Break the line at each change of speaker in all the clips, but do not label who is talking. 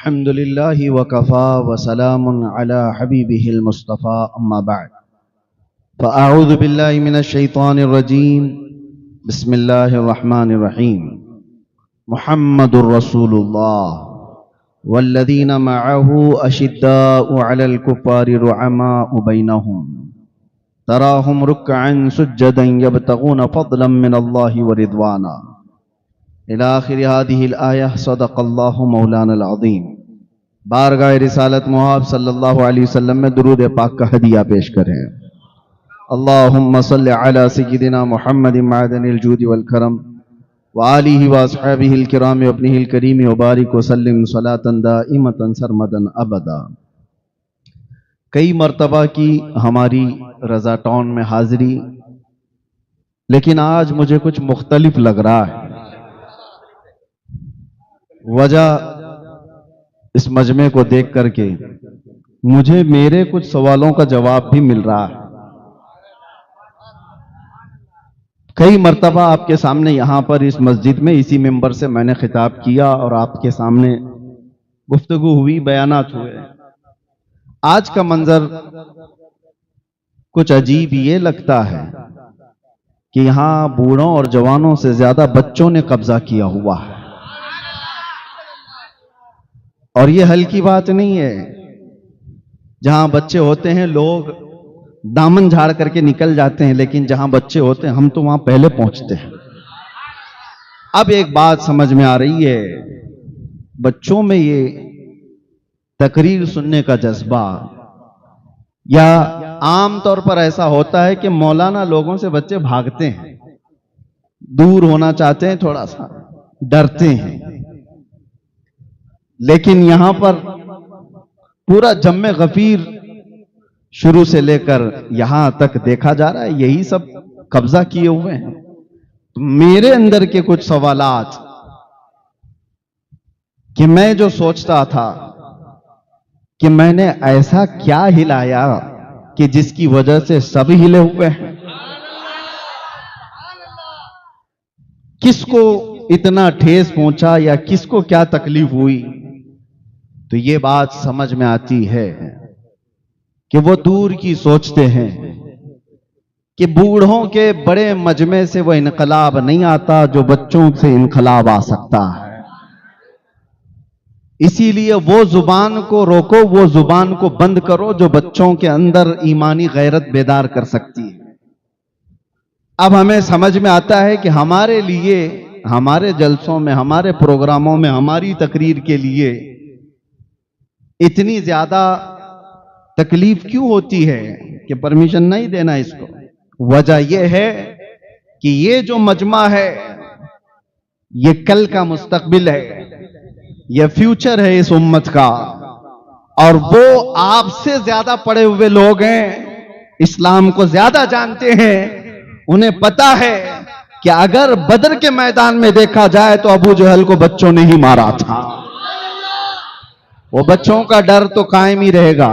अल्हम्दुलिल्लाहि वकफ़ा वसलामुन अला हबीबिहिल मुस्तफ़ा अम्मा बाद फ़अऊज़ु बिल्लाहि मिनश शैतानिर रजीम बिस्मिल्लाहिर रहमानिर रहीम मुहम्मदुर रसूलुल्लाह वल्लज़ीना मअहू अशिद्दाउ अलल कुफ़्फ़ारि रुहमाउ बैनहुम तराहुम रुक्अन सुज्जदन यब्तगून फ़ज़लन मिनल्लाहि व रिज़वाना इला आखिर हादिहिल आयह सदक़ल्लाहु मौलानल अज़ीम। बारगाह रिसालत मुहम्मद सल्लल्लाहु अलैहि वसल्लम में दुरूद पाक का हदिया पेश करें। अल्लाहुम्मा सल्लि अला सय्यिदिना मुहम्मदिन मअदनिल जूदि वल करम व आलिहि व अस्हाबिहिल किराम व इब्निहिल करीम व बारिक व सल्लिम सलातन दाइमतन सरमदन अबदा। कई मर्तबा की हमारी रज़ा टाउन में हाजिरी, लेकिन आज मुझे कुछ मुख्तलिफ लग रहा है। वजह इस मजमे को देख करके मुझे मेरे कुछ सवालों का जवाब भी मिल रहा है। कई मर्तबा आपके सामने यहां पर इस मस्जिद में इसी मिंबर से मैंने खिताब किया और आपके सामने गुफ्तगू हुई, बयानात हुए। आज का मंजर कुछ अजीब ये लगता है कि यहां बूढ़ों और जवानों से ज्यादा बच्चों ने कब्जा किया हुआ है। और ये हल्की बात नहीं है। जहां बच्चे होते हैं लोग दामन झाड़ करके निकल जाते हैं, लेकिन जहां बच्चे होते हैं हम तो वहां पहले पहुंचते हैं। अब एक बात समझ में आ रही है, बच्चों में ये तकरीर सुनने का जज्बा, या आम तौर पर ऐसा होता है कि मौलाना लोगों से बच्चे भागते हैं, दूर होना चाहते हैं, थोड़ा सा डरते हैं। लेकिन यहां पर पूरा जम्मे गफीर शुरू से लेकर यहां तक देखा जा रहा है, यही सब कब्जा किए हुए हैं। तो मेरे अंदर के कुछ सवालात कि मैं जो सोचता था कि मैंने ऐसा क्या हिलाया कि जिसकी वजह से सब हिले हुए हैं, किसको इतना ठेस पहुंचा या किसको क्या तकलीफ हुई, तो ये बात समझ में आती है कि वो दूर की सोचते हैं कि बूढ़ों के बड़े मजमे से वो इनकलाब नहीं आता जो बच्चों से इनकलाब आ सकता है। इसीलिए वो जुबान को रोको, वो जुबान को बंद करो जो बच्चों के अंदर ईमानी गैरत बेदार कर सकती है। अब हमें समझ में आता है कि हमारे लिए, हमारे जलसों में, हमारे प्रोग्रामों में, हमारी तकरीर के लिए इतनी ज्यादा तकलीफ क्यों होती है कि परमिशन नहीं देना इसको। वजह यह है कि ये जो मजमा है ये कल का मुस्तकबिल है, ये फ्यूचर है इस उम्मत का, और वो आपसे ज्यादा पढ़े हुए लोग हैं, इस्लाम को ज्यादा जानते हैं। उन्हें पता है कि अगर बदर के मैदान में देखा जाए तो अबू जहल को बच्चों ने ही मारा था। वो बच्चों का डर तो कायम ही रहेगा।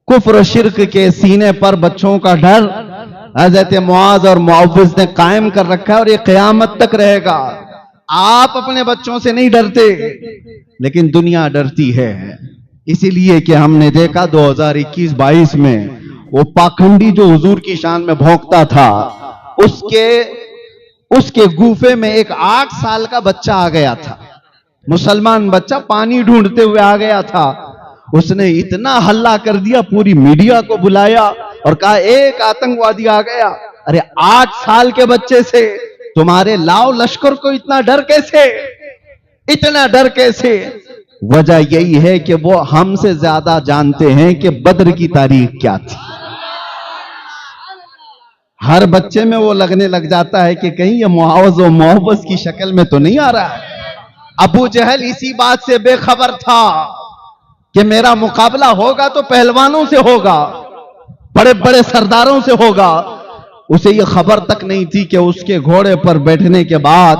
कुफ्र शिर्क के सीने पर बच्चों का डर हजरत मुआज और मुअव्विज ने कायम कर रखा है और ये क़यामत तक रहेगा। आप अपने बच्चों से नहीं डरते, लेकिन दुनिया डरती है। इसीलिए कि हमने देखा 2021-22 में वो पाखंडी जो हुजूर की शान में भौंकता था, उसके गुफे में एक 8 साल का बच्चा आ गया था, मुसलमान बच्चा पानी ढूंढते हुए आ गया था। उसने इतना हल्ला कर दिया, पूरी मीडिया को बुलाया और कहा एक आतंकवादी आ गया। अरे 8 साल के बच्चे से तुम्हारे लाओ लश्कर को इतना डर कैसे, इतना डर कैसे? वजह यही है कि वो हमसे ज्यादा जानते हैं कि बद्र की तारीख क्या थी। हर बच्चे में वो लगने लग जाता है कि कहीं ये मुआवज और मोहब्बत की शक्ल में तो नहीं आ रहा है। अबू जहल इसी बात से बेखबर था कि मेरा मुकाबला होगा तो पहलवानों से होगा, बड़े बड़े सरदारों से होगा। उसे यह खबर तक नहीं थी कि उसके घोड़े पर बैठने के बाद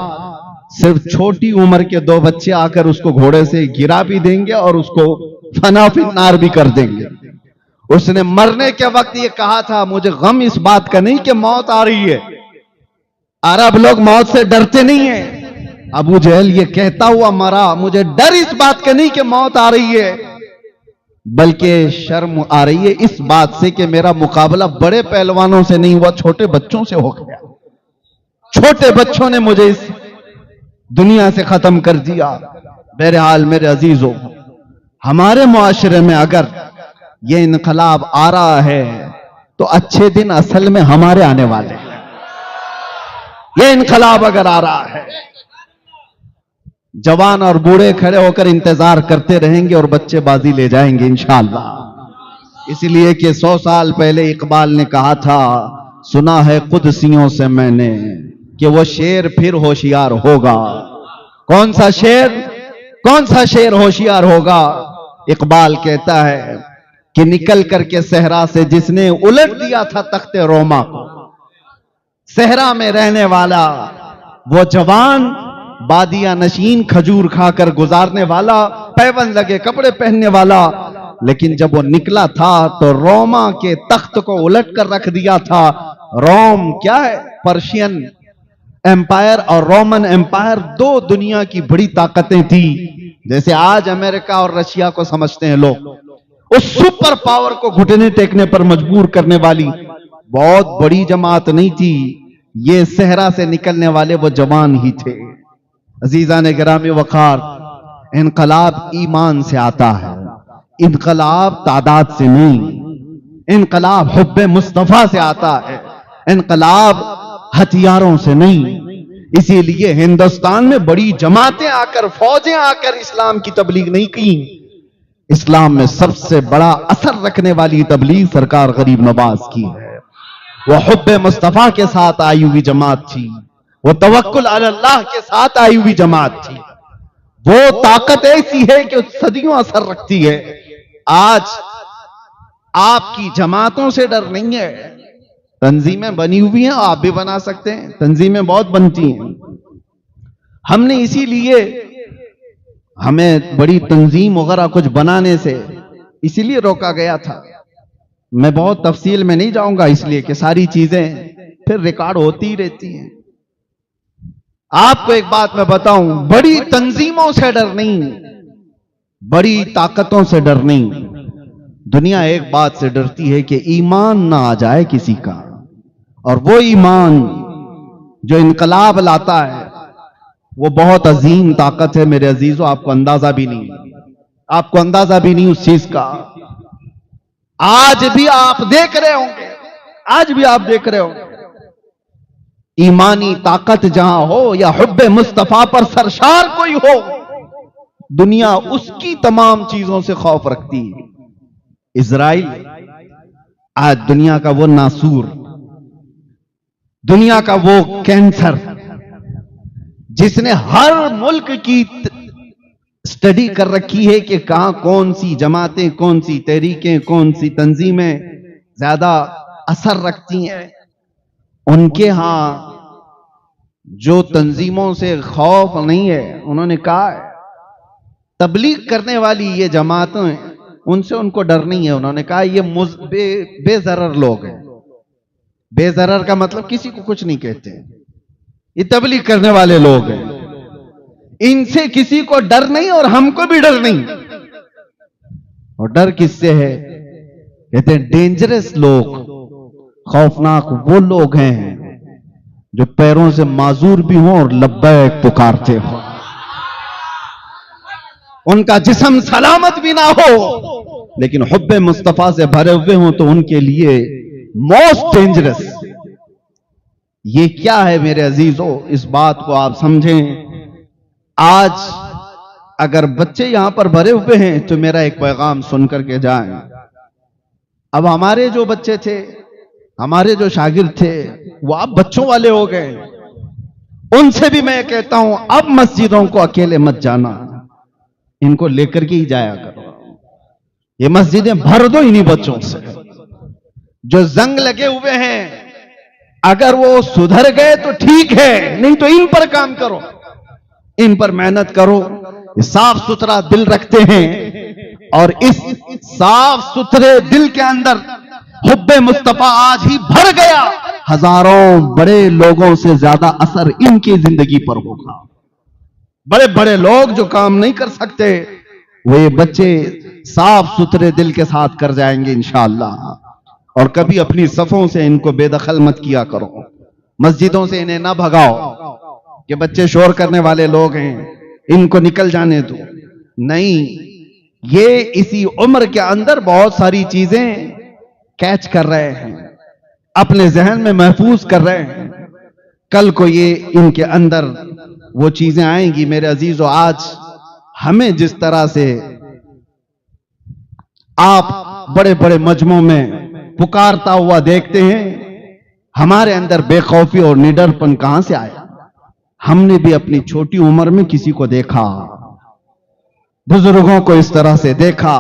सिर्फ छोटी उम्र के 2 बच्चे आकर उसको घोड़े से गिरा भी देंगे और उसको फना फिन्नार भी कर देंगे। उसने मरने के वक्त ये कहा था, मुझे गम इस बात का नहीं कि मौत आ रही है। अरब लोग मौत से डरते नहीं है, अबू जहल ये कहता हुआ मरा, मुझे डर इस बात का नहीं कि मौत आ रही है, बल्कि शर्म आ रही है इस बात से कि मेरा मुकाबला बड़े पहलवानों से नहीं हुआ, छोटे बच्चों से हो गया। छोटे बच्चों ने मुझे इस दुनिया से खत्म कर दिया। बहरहाल मेरे अजीजों, हमारे मुआशरे में अगर ये इनकलाब आ रहा है तो अच्छे दिन असल में हमारे आने वाले हैं। ये इनकलाब अगर आ रहा है, जवान और बूढ़े खड़े होकर इंतजार करते रहेंगे और बच्चे बाजी ले जाएंगे इंशाअल्लाह। इसलिए कि 100 साल पहले इकबाल ने कहा था, सुना है कुदसियों से मैंने कि वो शेर फिर होशियार होगा। कौन सा शेर, कौन सा शेर होशियार होगा? इकबाल कहता है कि निकल करके सहरा से जिसने उलट दिया था तख्ते रोमा को, सहरा में रहने वाला वो जवान, बादिया नशीन, खजूर खाकर गुजारने वाला, पैबंद लगे कपड़े पहनने वाला, लेकिन जब वो निकला था तो रोमा के तख्त को उलट कर रख दिया था। रोम क्या है? पर्शियन एम्पायर और रोमन एम्पायर दो दुनिया की बड़ी ताकतें थी। जैसे आज अमेरिका और रशिया को समझते हैं लोग, उस सुपर पावर को घुटने टेकने पर मजबूर करने वाली बहुत बड़ी जमात नहीं थी। ये सहरा से निकलने वाले वो जवान ही थे। अजीजान गिरामी वकार, इनकलाब ईमान से आता है, इनकलाब तादाद से नहीं। इनकलाब हुब्बे मुस्तफा से आता है, इनकलाब हथियारों से नहीं। इसीलिए हिंदुस्तान में बड़ी जमातें आकर, फौजें आकर इस्लाम की तबलीग नहीं की। इस्लाम में सबसे बड़ा असर रखने वाली तबलीग सरकार गरीब नवाज की है। वह हुब्बे मुस्तफा के साथ आई हुई जमात थी, वो तवक्कुल अल्लाह के साथ आई हुई जमात थी। वो ताकत ऐसी है कि सदियों असर रखती है। आज आपकी जमातों से डर नहीं है। तंजीमें बनी हुई हैं, आप भी बना सकते हैं, तंजीमें बहुत बनती हैं। हमने इसीलिए, हमें बड़ी तंजीम वगैरह कुछ बनाने से इसीलिए रोका गया था। मैं बहुत तफसील में नहीं जाऊंगा, इसलिए कि सारी चीजें फिर रिकॉर्ड होती ही रहती हैं। आपको एक बात मैं बताऊं, बड़ी तंजीमों से डर नहीं, बड़ी ताकतों से डर नहीं। दुनिया एक बात से डरती है कि ईमान ना आ जाए किसी का, और वो ईमान जो इनकलाब लाता है वो बहुत अजीम ताकत है मेरे अजीजों। आपको अंदाजा भी नहीं, आपको अंदाजा भी नहीं उस चीज का। आज भी आप देख रहे होंगे, आज भी आप देख रहे होंगे, ईमानी ताकत जहां हो या हुब्बे मुस्तफा पर सरशार कोई हो, दुनिया उसकी तमाम चीजों से खौफ रखती है। इजराइल आज दुनिया का वो नासूर, दुनिया का वो कैंसर, जिसने हर मुल्क की स्टडी कर रखी है कि कहां कौन सी जमातें, कौन सी तहरीकें, कौन सी तंजीमें ज्यादा असर रखती हैं। उनके यहां जो तंजीमों से खौफ नहीं है, उन्होंने कहा है तबलीग करने वाली ये जमातें, उनसे उनको डर नहीं है। उन्होंने कहा ये बेजरर लोग हैं। बेजरर का मतलब किसी को कुछ नहीं कहते, ये तबलीग करने वाले लोग हैं, इनसे किसी को डर नहीं और हमको भी डर नहीं। और डर किससे है? कहते हैं डेंजरस लोग, खौफनाक वो लोग हैं जो पैरों से माजूर भी हों और लब्बैक पुकारते हो, उनका जिस्म सलामत भी ना हो लेकिन हुब्बे मुस्तफा से भरे हुए हों, तो उनके लिए मोस्ट डेंजरस। ये क्या है मेरे अजीजों, इस बात को आप समझें। आज अगर बच्चे यहां पर भरे हुए हैं तो मेरा एक पैगाम सुन करके जाएं। अब हमारे जो बच्चे थे, हमारे जो शागिर्द थे, वो अब बच्चों वाले हो गए। उनसे भी मैं कहता हूं, अब मस्जिदों को अकेले मत जाना, इनको लेकर के ही जाया करो। ये मस्जिदें भर दो इन्हीं बच्चों से। जो जंग लगे हुए हैं, अगर वो सुधर गए तो ठीक है, नहीं तो इन पर काम करो, इन पर मेहनत करो। साफ सुथरा दिल रखते हैं और इस साफ सुथरे दिल के अंदर हुब्बे मुस्तफा आज ही भर गया। हजारों बड़े लोगों से ज्यादा असर इनकी जिंदगी पर होगा। बड़े बड़े लोग जो काम नहीं कर सकते वो ये बच्चे साफ सुथरे दिल के साथ कर जाएंगे इंशाअल्लाह। और कभी अपनी सफों से इनको बेदखल मत किया करो, मस्जिदों से इन्हें ना भगाओ कि बच्चे शोर करने वाले लोग हैं, इनको निकल जाने दो। नहीं, ये इसी उम्र के अंदर बहुत सारी चीजें कैच कर रहे हैं, अपने जहन में महफूज कर रहे हैं। कल को ये इनके अंदर वो चीजें आएंगी। मेरे अजीजों, आज हमें जिस तरह से आप बड़े बड़े मजमों में पुकारता हुआ देखते हैं, हमारे अंदर बेखौफी और निडरपन कहां से आया? हमने भी अपनी छोटी उम्र में किसी को देखा, बुजुर्गों को इस तरह से देखा,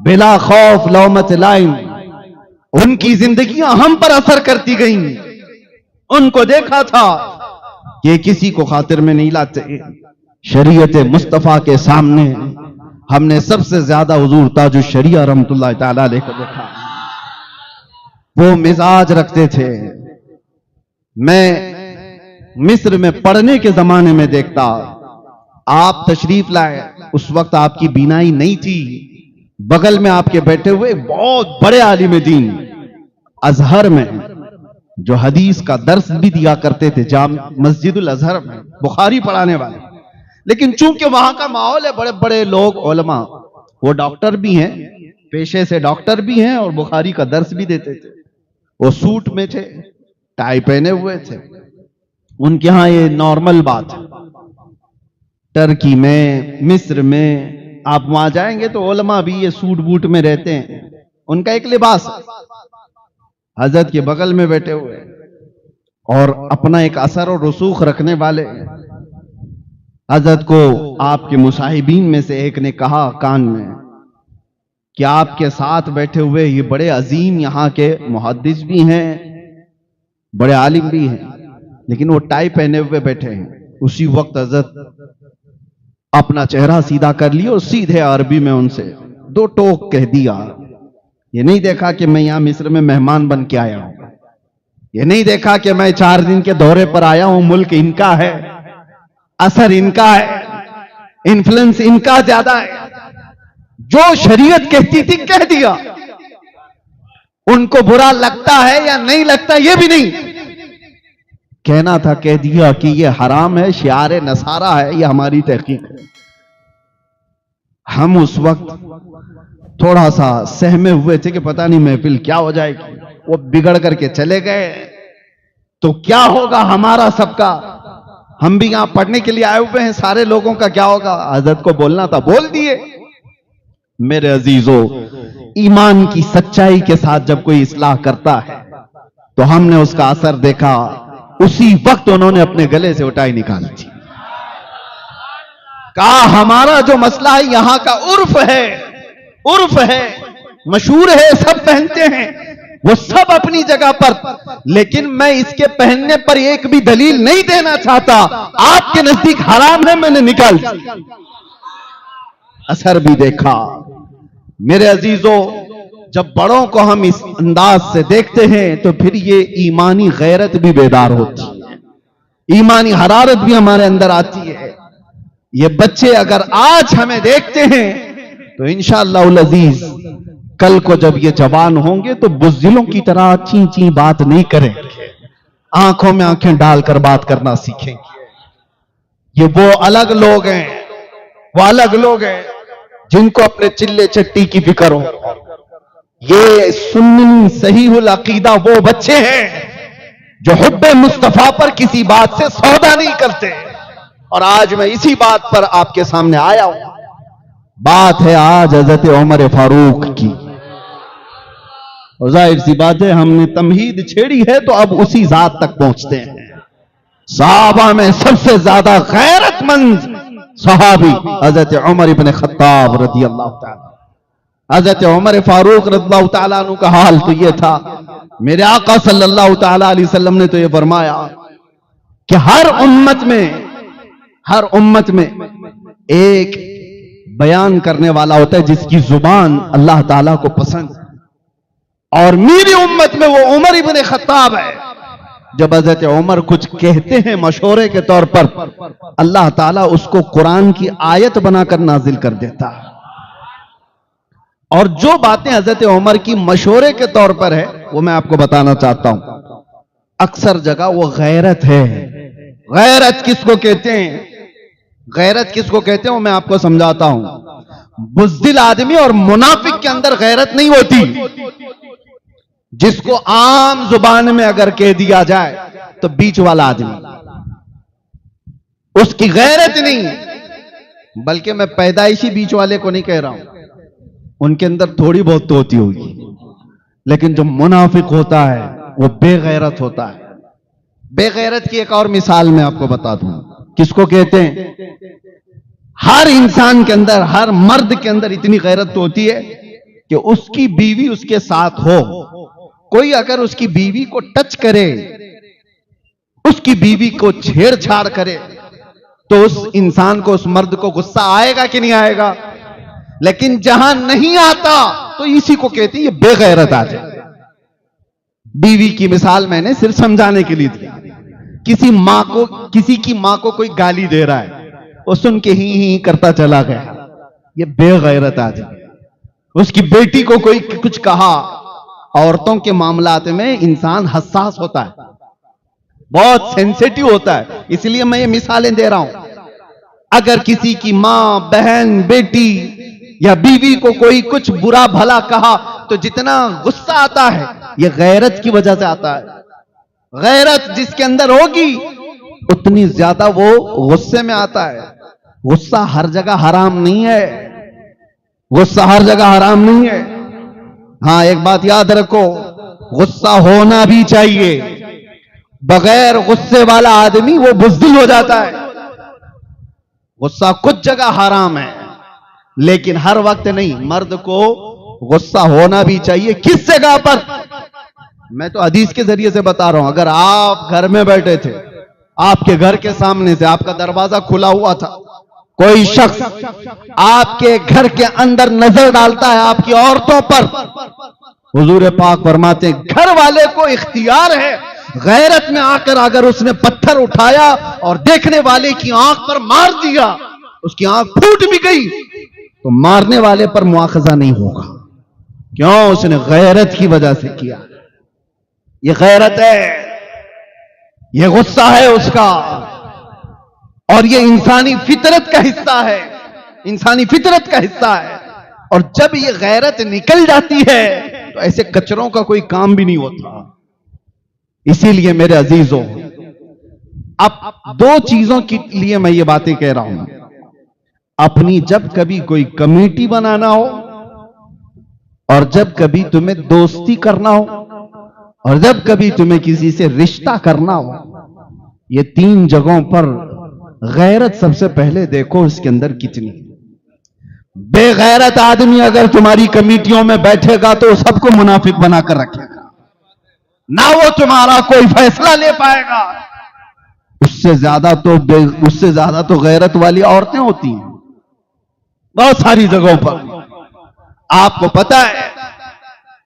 बिला खौफ लौमत लाइम, उनकी जिंदगियां हम पर असर करती गईं। उनको देखा था कि किसी को खातिर में नहीं लाते। शरीयत मुस्तफा के सामने हमने सबसे ज्यादा हुजूर ताजुश शरिया रहमतुल्लाह ताला अलैह को देखा। वो मिजाज रखते थे। मैं मिस्र में पढ़ने के जमाने में देखता, आप तशरीफ लाए, उस वक्त आपकी बीनाई नहीं थी। बगल में आपके बैठे हुए बहुत बड़े आलिम दीन अजहर में, जो हदीस का दर्स भी दिया करते थे जाम मस्जिदुल अजहर में, बुखारी पढ़ाने वाले। लेकिन चूंकि वहां का माहौल है, बड़े बड़े लोग उलमा, वो डॉक्टर भी हैं, पेशे से डॉक्टर भी हैं और बुखारी का दर्स भी देते थे। वो सूट में थे, टाई पहने हुए थे। उनके यहां ये नॉर्मल बात है। टर्की में, मिस्र में आप वहां जाएंगे तो उलमा भी ये सूट बूट में रहते हैं, उनका एक लिबास है। हजरत के बगल में बैठे हुए और अपना एक असर और रसूख रखने वाले। हजरत को आपके मुसाहिबीन में से एक ने कहा कान में कि आपके साथ बैठे हुए ये बड़े अजीम यहाँ के मुहद्दिस भी हैं, बड़े आलिम भी हैं, लेकिन वो टाई पहने हुए बैठे हैं। उसी वक्त हजरत अपना चेहरा सीधा कर लिया और सीधे अरबी में उनसे दो टोक कह दिया। ये नहीं देखा कि मैं यहां मिस्र में मेहमान बन के आया हूं, ये नहीं देखा कि मैं 4 दिन के दौरे पर आया हूं, मुल्क इनका है, असर इनका है, इन्फ्लुएंस इनका ज्यादा है। जो शरीयत कहती थी कह दिया। उनको बुरा लगता है या नहीं लगता ये भी नहीं, कहना था कह दिया कि ये हराम है, शियार नसारा है, ये हमारी तहकीक है। हम उस वक्त थोड़ा सा सहमे हुए थे कि पता नहीं महफिल क्या हो जाएगी। वो बिगड़ करके चले गए तो क्या होगा हमारा सबका? हम भी यहां पढ़ने के लिए आए हुए हैं, सारे लोगों का क्या होगा? हजरत को बोलना था, बोल दिए। मेरे अजीजों, ईमान की सच्चाई के साथ जब कोई इस्लाह करता है तो हमने उसका असर देखा। उसी वक्त उन्होंने अपने गले से उठाई निकाली थी, कहा हमारा जो मसला है यहां का उर्फ है, उर्फ है, मशहूर है, सब पहनते हैं, वो सब अपनी जगह पर, लेकिन मैं इसके पहनने पर एक भी दलील नहीं देना चाहता। आपके नजदीक हराम है, मैंने निकाल दी। असर भी देखा। मेरे अजीजों, जब बड़ों को हम इस अंदाज से देखते हैं तो फिर ये ईमानी गैरत भी बेदार होती है, ईमानी हरारत भी हमारे अंदर आती है। ये बच्चे अगर आज हमें देखते हैं तो इंशाअल्लाह अजीज कल को जब ये जवान होंगे तो बुज़दिलों की तरह ची ची बात नहीं करेंगे, आंखों में आंखें डालकर बात करना सीखेंगे। ये वो अलग लोग हैं, वो अलग लोग हैं जिनको अपने चिल्ले चट्टी की फिक्र हो। ये सुन्नी सहीहुल अकीदा वो बच्चे हैं जो हुब्बे मुस्तफा पर किसी बात से सौदा नहीं करते। और आज मैं इसी बात पर आपके सामने आया हूं। बात है आज हजरत उमर फारूक की। और जाहिर सी बात है, हमने तमहीद छेड़ी है तो अब उसी जात तक पहुंचते हैं। सहाबा में सबसे ज्यादा गैरतमंद सहाबी हजरत उमर इब्न खत्ताब रदियल्लाहु ताला। हजरत उमर फारूक रदियल्लाहु ताला अन्हु का हाल तो यह था, मेरे आका सल्लल्लाहु ताला अलैहि वसल्लम ने तो यह फरमाया कि हर उम्मत में एक बयान करने वाला होता है जिसकी जुबान अल्लाह ताला को पसंद है, और मेरी उम्मत में वो उमर इब्न खत्ताब है जब हजरत उमर कुछ कहते हैं मशवरे के तौर पर, अल्लाह ताला उसको कुरान की आयत बनाकर नाजिल कर देता है। और जो बातें हजरत उमर की मशवरे के तौर पर है वो मैं आपको बताना चाहता हूं। अक्सर जगह वो गैरत है। गैरत किसको कहते हैं, गैरत किसको कहते हैं वो मैं आपको समझाता हूं। बुज़दिल आदमी और मुनाफिक के अंदर गैरत नहीं होती। जिसको आम जुबान में अगर कह दिया जाए तो बीच वाला आदमी, उसकी गैरत नहीं। बल्कि मैं पैदाइशी बीच वाले को नहीं कह रहा हूं, उनके अंदर थोड़ी बहुत तो होती होगी, लेकिन जो मुनाफिक होता है वो बेगैरत होता है। बेगैरत की एक और मिसाल मैं आपको बता दूं। किसको कहते हैं? हर इंसान के अंदर, हर मर्द के अंदर इतनी गैरत तो होती है कि उसकी बीवी उसके साथ हो, कोई अगर उसकी बीवी को टच करे, उसकी बीवी को छेड़छाड़ करे, तो उस इंसान को, उस मर्द को गुस्सा आएगा कि नहीं आएगा? लेकिन जहां नहीं आता तो इसी को कहते हैं ये बेगैरत आदमी। बीवी की मिसाल मैंने सिर्फ समझाने के लिए दी। किसी मां को, किसी की मां को कोई गाली दे रहा है, वो सुन के ही करता चला गया, ये बेगैरत आदमी। उसकी बेटी को कोई कुछ कहा, औरतों के मामलात में इंसान हसास होता है, बहुत सेंसिटिव होता है, इसलिए मैं ये मिसालें दे रहा हूं। अगर किसी की मां, बहन, बेटी या बीवी को कोई कुछ बुरा भला कहा तो जितना गुस्सा आता है ये गैरत की वजह से आता है। गैरत जिसके अंदर होगी उतनी ज्यादा वो गुस्से में आता है। गुस्सा हर जगह हराम नहीं है, गुस्सा हर जगह हराम नहीं है। हां, एक बात याद रखो, गुस्सा होना भी चाहिए। बगैर गुस्से वाला आदमी वो बुज़दिल हो जाता है। गुस्सा कुछ जगह हराम है, लेकिन हर वक्त नहीं। मर्द को गुस्सा होना भी चाहिए। किस जगह पर? मैं तो हदीस के जरिए से बता रहा हूं। अगर आप घर में बैठे थे, आपके घर के सामने से आपका दरवाजा खुला हुआ था, कोई शख्स आपके घर के अंदर नजर डालता है आपकी औरतों पर, हुजूर पाक फरमाते घर वाले को इख्तियार है, गैरत में आकर अगर उसने पत्थर उठाया और देखने वाले की आंख पर मार दिया, उसकी आंख फूट भी गई, तो मारने वाले पर मुआखजा नहीं होगा। क्यों? उसने गैरत की वजह से किया। ये गैरत है, ये गुस्सा है उसका, और ये इंसानी फितरत का हिस्सा है, इंसानी फितरत का हिस्सा है। और जब ये गैरत निकल जाती है तो ऐसे कचरों का कोई काम भी नहीं होता। इसीलिए मेरे अजीजों, अब दो चीजों के लिए मैं ये बातें कह रहा हूं। अपनी जब कभी कोई कमेटी बनाना हो, और जब कभी तुम्हें दोस्ती करना हो, और जब कभी तुम्हें किसी से रिश्ता करना हो, ये तीन जगहों पर गैरत सबसे पहले देखो इसके अंदर कितनी। बेगैरत आदमी अगर तुम्हारी कमेटियों में बैठेगा तो सबको मुनाफिक बनाकर रखेगा, ना वो तुम्हारा कोई फैसला ले पाएगा। उससे ज्यादा तो गैरत वाली औरतें होती हैं बहुत सारी जगहों पर। आपको पता है,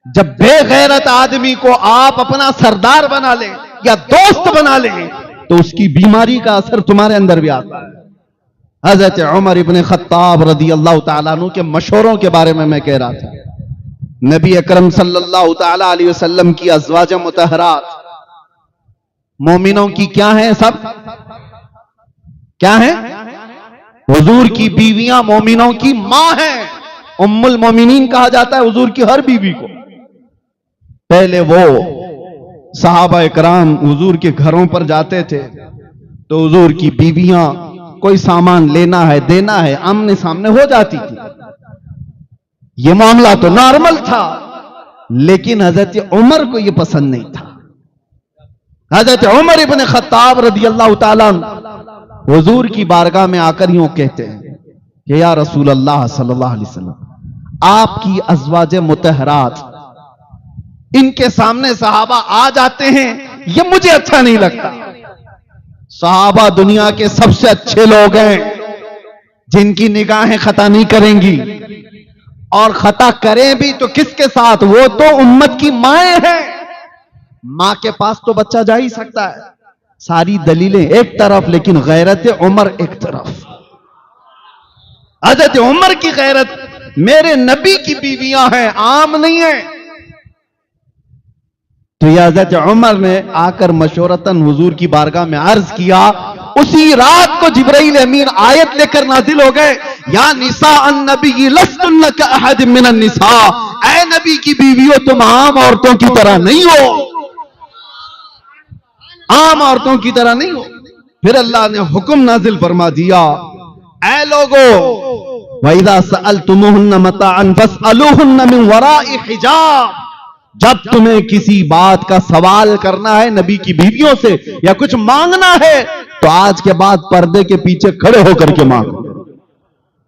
जब बेगैरत आदमी को आप अपना सरदार बना ले या दोस्त बना ले तो उसकी बीमारी का असर तुम्हारे अंदर भी आता है। हजरत उमर इब्न खत्ताब रदी अल्लाह ताला अन्हु के मशवरों के बारे में मैं कह रहा था। नबी अकरम सल्लल्लाहु ताला अलैहि वसल्लम की अज़वाज मुतहरात मोमिनों की क्या है? सब क्या है? हुजूर की बीवियां मोमिनों की मां हैं। उम्मुल मोमिनीन कहा जाता है हुजूर की हर बीवी को। पहले वो सहाबा इकराम हुजूर के घरों पर जाते थे तो हुजूर की बीवियां कोई सामान लेना है, देना है, आमने सामने हो जाती थी। यह मामला तो नॉर्मल था, लेकिन हजरत उमर को यह पसंद नहीं था। हजरत उमर इब्न खत्ताब रदी अल्लाह ताला अन्हु हुजूर की बारगाह में आकर यूं कहते हैं कि या रसूल अल्लाह सल्लल्लाहु अलैहि वसल्लम, आपकी अज़वाज मुतहरात, इनके सामने सहाबा आ जाते हैं, ये मुझे अच्छा नहीं लगता। सहाबा दुनिया के सबसे अच्छे लोग हैं, जिनकी निगाहें खता नहीं करेंगी, और खता करें भी तो किसके साथ? वो तो उम्मत की माएं हैं। मां के पास तो बच्चा जा ही सकता है। सारी दलीलें एक तरफ, लेकिन गैरत उमर एक तरफ। हजरत उमर की गैरत, मेरे नबी की बीवियां हैं, आम नहीं है। तो यह हजरत उमर ने आकर मशवरतन हुजूर की बारगाह में अर्ज किया। उसी रात को जिब्राइल अमीन आयत लेकर नाजिल हो गए, या निसा अन्नबी लस्तुन्न कअहद मिनन निसा, ऐ नबी की बीवियों तुम आम औरतों की तरह नहीं हो, आम औरतों की तरह नहीं हो। फिर अल्लाह ने हुक्म नाजिल फरमा दिया, ऐ लोगो वइज़ा सअलतुमुहुन्ना मताअन फस्अलूहुन्ना मिन वराइ हिजाब, जब तुम्हें किसी बात का सवाल करना है नबी की बीवियों से या कुछ मांगना है तो आज के बाद पर्दे के पीछे खड़े होकर के मांगो।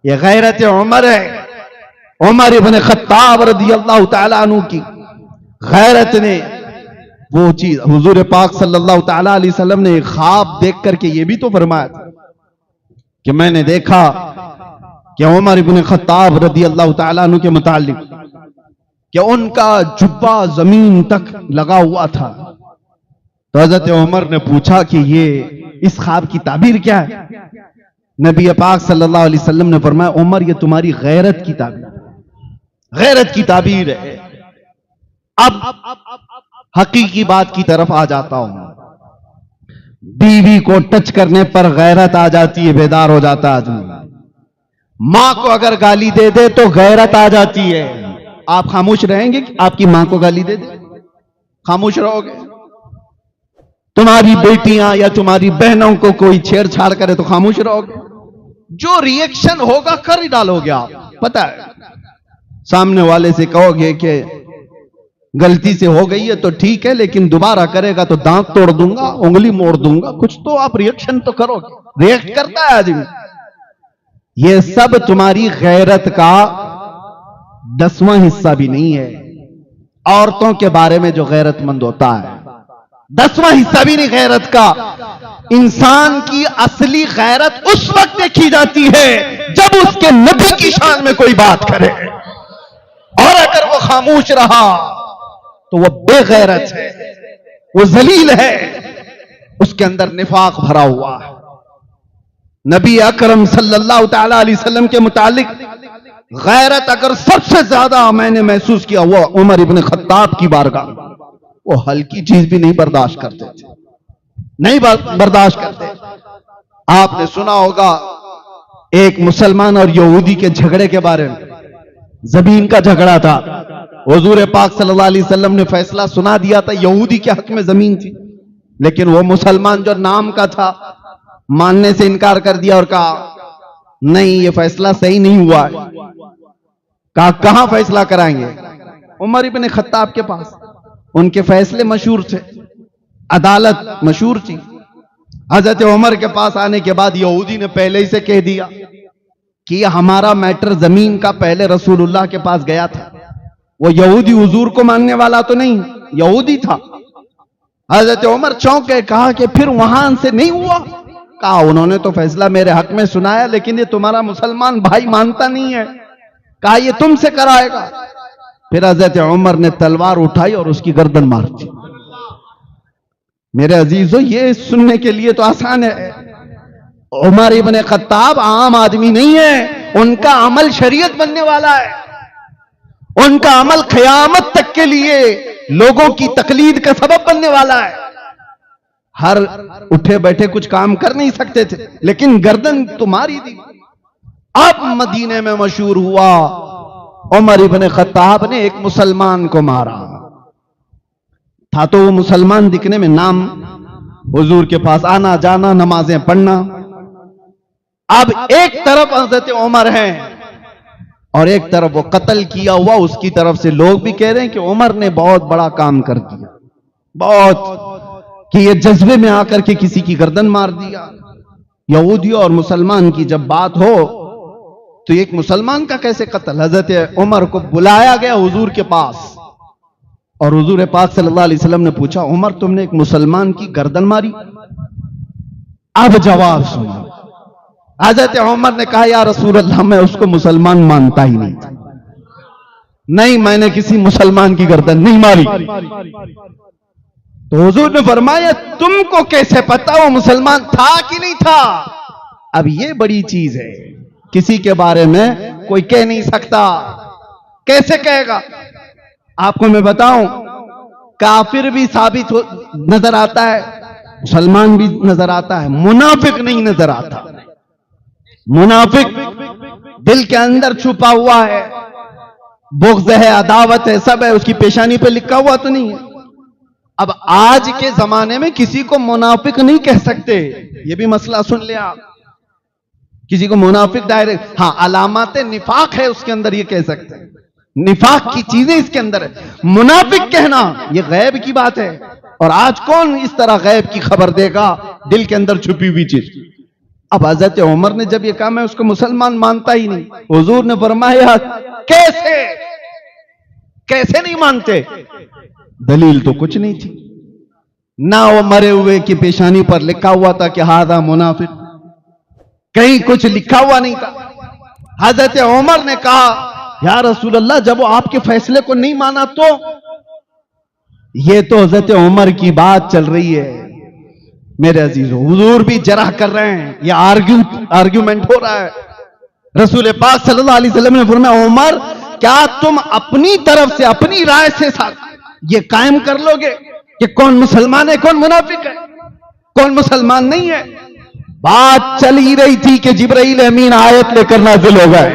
यह गैरत उमर है। उमर इब्न खत्ताब रज़ियल्लाहु तआला अन्हु की गैरत ने वो चीज, हुजूर पाक सल्लल्लाहु तआला अलैहि वसल्लम ने एक ख्वाब देख करके ये भी तो फरमाया था कि मैंने देखा कि उमर इब्न खत्ताब रज़ियल्लाहु तआला अन्हु के मुतालिक कि उनका जुब्बा जमीन तक लगा हुआ था। तो हजरत उमर ने पूछा कि ये इस ख्वाब की ताबीर क्या है? नबी पाक सल्लल्लाहु अलैहि वसल्लम ने फरमाया, उमर ये तुम्हारी गैरत की ताबीर, गैरत की ताबीर है। अब हकीकी बात की तरफ आ जाता हूं। बीवी को टच करने पर गैरत आ जाती है, बेदार हो जाता है आदमी। मां को अगर गाली दे दे तो गैरत आ जाती है। आप खामोश रहेंगे कि आपकी मां को गाली दे दे? खामोश रहोगे? तुम्हारी बेटियां या तुम्हारी बहनों को कोई छेड़छाड़ करे तो खामोश रहोगे? जो रिएक्शन होगा कर ही डालोगे आप, पता है। सामने वाले से कहोगे कि गलती से हो गई है तो ठीक है, लेकिन दोबारा करेगा तो दांत तोड़ दूंगा, उंगली मोड़ दूंगा, कुछ तो आप रिएक्शन तो करोगे। रिएक्ट करता है आदमी। यह सब तुम्हारी गैरत का 10वां हिस्सा भी नहीं है। औरतों के बारे में जो गैरतमंद होता है 10वां हिस्सा भी नहीं गैरत का। इंसान की असली गैरत उस वक्त देखी जाती है जब उसके नबी की शान में कोई बात करे, और अगर वो खामोश रहा तो वो बेगैरत है, वो जलील है, उसके अंदर निफाक भरा हुआ है। नबी अकरम सल्लल्लाहु तआला अलैहि वसल्लम के मुतालिक गैरत अगर सबसे ज्यादा मैंने महसूस किया वो उमर इब्न खत्ताब की बारगाह। वो हल्की चीज भी नहीं बर्दाश्त करते थे, नहीं बर्दाश्त करते। आपने सुना होगा एक मुसलमान और यहूदी के झगड़े के बारे में, जमीन का झगड़ा था। हुजूर पाक सल्लल्लाहु अलैहि वसल्लम ने फैसला सुना दिया था, यहूदी के हक में जमीन थी, लेकिन वो मुसलमान जो नाम का था मानने से इनकार कर दिया और कहा नहीं ये फैसला सही नहीं हुआ है। कहा कहां फैसला कराएंगे? उमर इब्न खत्ताब के पास। उनके फैसले मशहूर थे, अदालत मशहूर थी। हजरत उमर के पास आने के बाद यहूदी ने पहले ही से कह दिया कि हमारा मैटर जमीन का पहले रसूलुल्लाह के पास गया था। वो यहूदी हुजूर को मानने वाला तो नहीं, यहूदी था। हजरत उमर चौंक गए, कहा कि फिर वहां से नहीं हुआ? कहा उन्होंने तो फैसला मेरे हक में सुनाया, लेकिन ये तुम्हारा मुसलमान भाई मानता नहीं है। कहा ये तुमसे कराएगा। फिर हजरत उमर ने तलवार उठाई और उसकी गर्दन मार दी। मेरे अजीजों, ये सुनने के लिए तो आसान है। उमर इब्न खत्ताब आम आदमी नहीं है। उनका अमल शरीयत बनने वाला है। उनका अमल क़यामत तक के लिए लोगों की तकलीद का सबब बनने वाला है। हर उठे बैठे कुछ काम कर नहीं सकते थे, लेकिन गर्दन तो मारी दी। अब मदीने में मशहूर हुआ, उमर इब्न खत्ताब ने एक मुसलमान को मारा था। तो वो मुसलमान दिखने में, नाम हुजूर के पास आना जाना, नमाजें पढ़ना। अब एक तरफ हजरत उमर हैं और एक तरफ वो कत्ल किया हुआ, उसकी तरफ से लोग भी कह रहे हैं कि उमर ने बहुत बड़ा काम कर दिया, बहुत, कि ये जज्बे में आकर के किसी की गर्दन मार दिया। यहूदी और मुसलमान की जब बात हो तो एक मुसलमान का कैसे कत्ल? हजरत उमर को बुलाया गया हुजूर के पास और हुजूर पाक सल्लल्लाहु अलैहि वसल्लम ने पूछा, उमर तुमने एक मुसलमान की गर्दन मारी? अब जवाब सुनो। हजरत उमर ने कहा, या रसूल अल्लाह मैं उसको मुसलमान मानता ही नहीं था, नहीं मैंने किसी मुसलमान की गर्दन नहीं मारी। तो हुजूर ने फरमाया तुमको कैसे पता वो मुसलमान था कि नहीं था? अब ये बड़ी चीज है, किसी के बारे में कोई कह नहीं सकता। कैसे कहेगा? आपको मैं बताऊं, काफिर भी साबित नजर आता है, मुसलमान भी नजर आता है, मुनाफिक नहीं नजर आता। मुनाफिक दिल के अंदर छुपा हुआ है, बुग़्ज़ है, अदावत है, सब है, उसकी पेशानी पे लिखा हुआ तो नहीं है। अब आज के जमाने में किसी को मुनाफिक नहीं कह सकते, ये भी मसला सुन ले आप। किसी को मुनाफिक डायरेक्ट, हाँ अलामाते निफाक है उसके अंदर, ये कह सकते हैं, निफाक की चीजें इसके अंदर है। मुनाफिक कहना ये गैब की बात है, और आज कौन इस तरह गैब की खबर देगा, दिल के अंदर छुपी हुई चीज। अब हजरत उमर ने जब ये कहा मैं उसको मुसलमान मानता ही नहीं, हुजूर ने फरमाया कैसे कैसे नहीं मानते? दलील तो कुछ नहीं थी ना, वो मरे हुए की पेशानी पर लिखा हुआ था कि हादा मुनाफिक, कहीं कुछ लिखा हुआ नहीं था। हजरत उमर ने कहा या रसूल अल्लाह, जब वो आपके फैसले को नहीं माना तो? ये तो हजरत उमर की बात चल रही है मेरे अजीजों, हुजूर भी जरह कर रहे हैं, ये आर्ग्यूमेंट हो रहा है। रसूल पाक सल्लल्लाहु अलैहि वसल्लम ने फरमाया उमर, क्या तुम अपनी तरफ से अपनी राय से ये कायम कर लोगे कि कौन मुसलमान है, कौन मुनाफिक है, कौन मुसलमान नहीं है? बात चल ही रही थी कि जिब्राइल अमीन आयत लेकर नाजिल हो गए।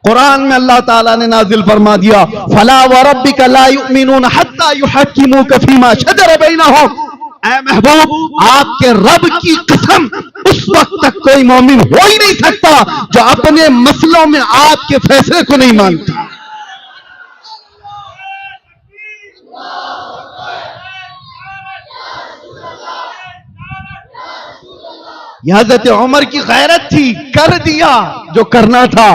कुरान में अल्लाह ताला ने नाजिल फरमा दिया, फला व रब्बिका ला युमिनून हत्ता युहक्किमूका फीमा शजर बैनहुम। ऐ महबूब, आपके रब की कसम, उस वक्त तक कोई मोमिन हो ही नहीं सकता जो अपने मसलों में आपके फैसले को नहीं मानता। यह हज़रत उमर की गैरत थी, कर दिया जो करना था,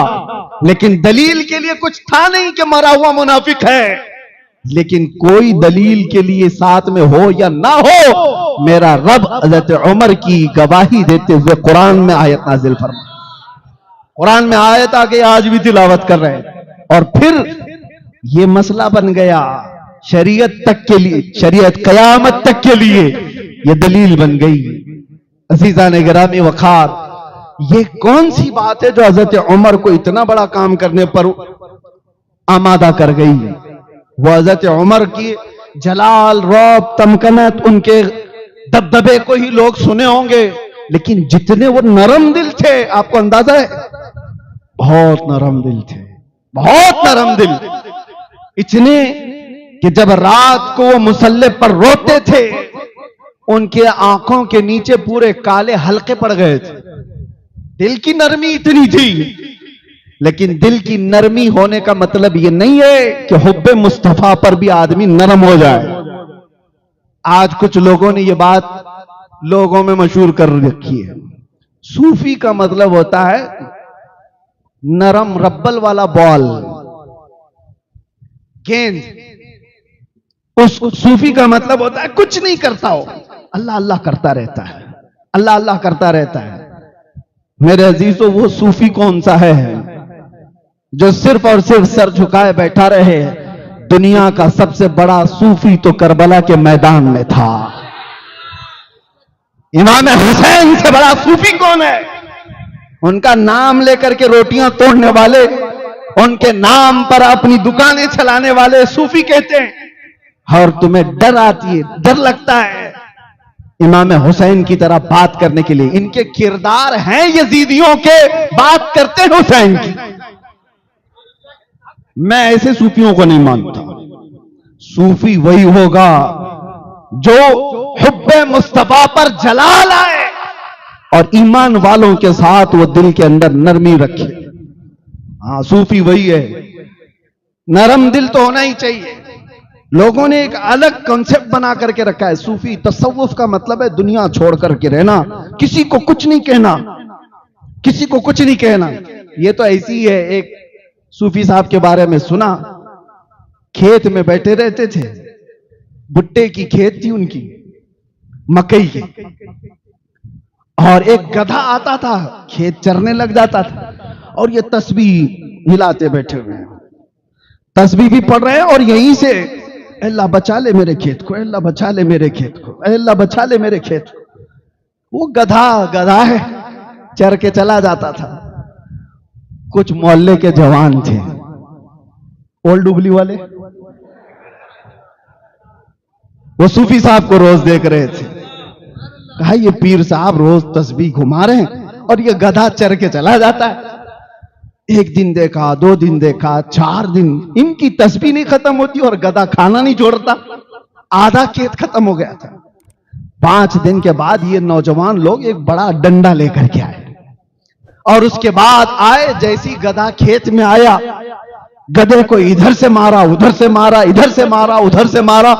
लेकिन दलील के लिए कुछ था नहीं कि मरा हुआ मुनाफिक है। लेकिन कोई दलील के लिए साथ में हो या ना हो, मेरा रब हज़रत उमर की गवाही देते हुए कुरान में आयत नाजिल फरमा। कुरान में आयत आके आज भी तिलावत कर रहे हैं, और फिर ये मसला बन गया शरीयत तक के लिए, शरीयत कयामत तक के लिए ये दलील बन गई। अज़ीज़ान गिरामी वखार, ये कौन सी बात है जो हजरत उमर को इतना बड़ा काम करने पर आमादा कर गई? वो हजरत उमर की जलाल, रौब, तमकनत, उनके दबदबे को ही लोग सुने होंगे, लेकिन जितने वो नरम दिल थे, आपको अंदाजा है? बहुत नरम दिल थे, बहुत नरम दिल, इतने कि जब रात को वो मुसल्ले पर रोते थे, उनके आंखों के नीचे पूरे काले हल्के पड़ गए थे। दिल की नरमी इतनी थी। लेकिन दिल की नरमी होने का मतलब यह नहीं है कि हुब्बे मुस्तफा पर भी आदमी नरम हो जाए। आज कुछ लोगों ने यह बात लोगों में मशहूर कर रखी है। सूफी का मतलब होता है नरम रब्बल वाला बॉल, गेंद। उस सूफी का मतलब होता है कुछ नहीं करता हो, अल्लाह अल्लाह करता रहता है, अल्लाह अल्लाह करता रहता है। मेरे अजीजों, वो सूफी कौन सा है जो सिर्फ और सिर्फ सर झुकाए बैठा रहे? दुनिया का सबसे बड़ा सूफी तो करबला के मैदान में था। इमाम हुसैन से बड़ा सूफी कौन है? उनका नाम लेकर के रोटियां तोड़ने वाले, उनके नाम पर अपनी दुकानें चलाने वाले सूफी कहते हैं। और तुम्हें डर आती है, डर लगता है इमाम हुसैन की तरह बात करने के लिए। इनके किरदार हैं यजीदियों के, बात करते हैं हुसैन की। मैं ऐसे सूफियों को नहीं मानता। सूफी वही होगा जो हुब्बे मुस्तफा पर जलाल आए और ईमान वालों के साथ वो दिल के अंदर नरमी रखे। हाँ, सूफी वही है। नरम दिल तो होना ही चाहिए। लोगों ने एक अलग कॉन्सेप्ट बना करके रखा है। सूफी तसव्वुफ का मतलब है दुनिया छोड़ करके रहना, किसी को कुछ नहीं कहना, किसी को कुछ नहीं कहना। ये तो ऐसी है। एक सूफी साहब के बारे में सुना, खेत में बैठे रहते थे, भुट्टे की खेत थी उनकी, मकई की, और एक गधा आता था, खेत चरने लग जाता था, और ये तस्बीह हिलाते बैठे हुए हैं, तस्बीह भी पढ़ रहे हैं और यहीं से अल्लाह बचा ले मेरे खेत को, अल्लाह बचा ले मेरे खेत को, अल्लाह बचा ले मेरे खेत को। वो गधा है, चर के चला जाता था। कुछ मोहल्ले के जवान थे, ओल्ड डुबली वाले, वो सूफी साहब को रोज देख रहे थे। कहा ये पीर साहब रोज तस्बीह घुमा रहे हैं और ये गधा चर के चला जाता है। एक दिन देखा, 2 दिन देखा, 4 दिन, इनकी तस्बीह नहीं खत्म होती और गधा खाना नहीं छोड़ता। आधा खेत खत्म हो गया था। 5 दिन के बाद ये नौजवान लोग एक बड़ा डंडा लेकर के आए और उसके बाद आए, जैसी गधा खेत में आया, गधे को इधर से मारा, उधर से मारा, इधर से मारा, उधर से मारा।